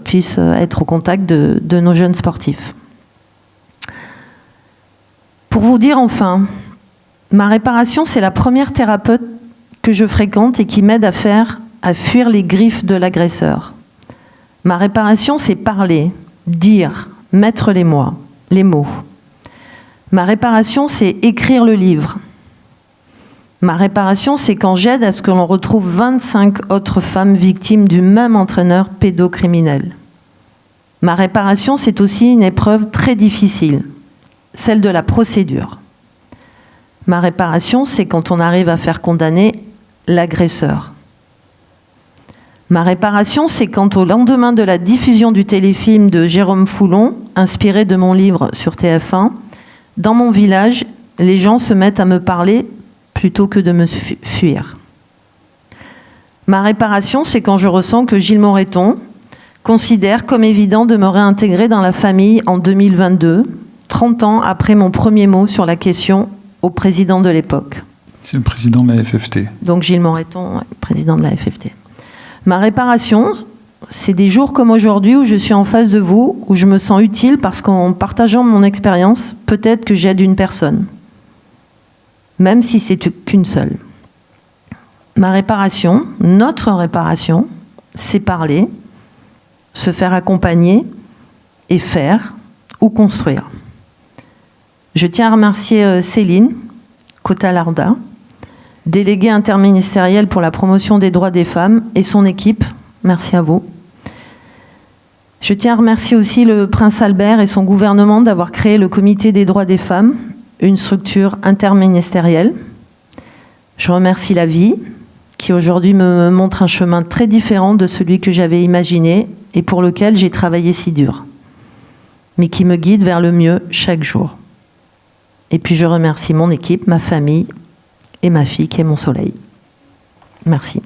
Speaker 3: puisse être au contact de nos jeunes sportifs. Pour vous dire enfin, ma réparation, c'est la première thérapeute que je fréquente et qui m'aide à fuir les griffes de l'agresseur. Ma réparation, c'est parler, dire, mettre les mots. Ma réparation, c'est écrire le livre. Ma réparation, c'est quand j'aide à ce que l'on retrouve 25 autres femmes victimes du même entraîneur pédocriminel. Ma réparation, c'est aussi une épreuve très difficile, celle de la procédure. Ma réparation, c'est quand on arrive à faire condamner l'agresseur. Ma réparation, c'est quand au lendemain de la diffusion du téléfilm de Jérôme Foulon, inspiré de mon livre sur TF1, dans mon village, les gens se mettent à me parler plutôt que de me fuir. Ma réparation, c'est quand je ressens que Gilles Moreton considère comme évident de me réintégrer dans la famille en 2022, 30 ans après mon premier mot sur la question au président de l'époque.
Speaker 10: C'est le président de la FFT.
Speaker 3: Donc Gilles Moreton, président de la FFT. Ma réparation, c'est des jours comme aujourd'hui où je suis en face de vous, où je me sens utile parce qu'en partageant mon expérience, peut-être que j'aide une personne, même si c'est qu'une seule. Ma réparation, notre réparation, c'est parler, se faire accompagner et faire ou construire. Je tiens à remercier Céline Cota-Larda, déléguée interministérielle pour la promotion des droits des femmes et son équipe. Merci à vous. Je tiens à remercier aussi le prince Albert et son gouvernement d'avoir créé le Comité des droits des femmes, une structure interministérielle. Je remercie la vie, qui aujourd'hui me montre un chemin très différent de celui que j'avais imaginé et pour lequel j'ai travaillé si dur, mais qui me guide vers le mieux chaque jour. Et puis je remercie mon équipe, ma famille et ma fille qui est mon soleil. Merci.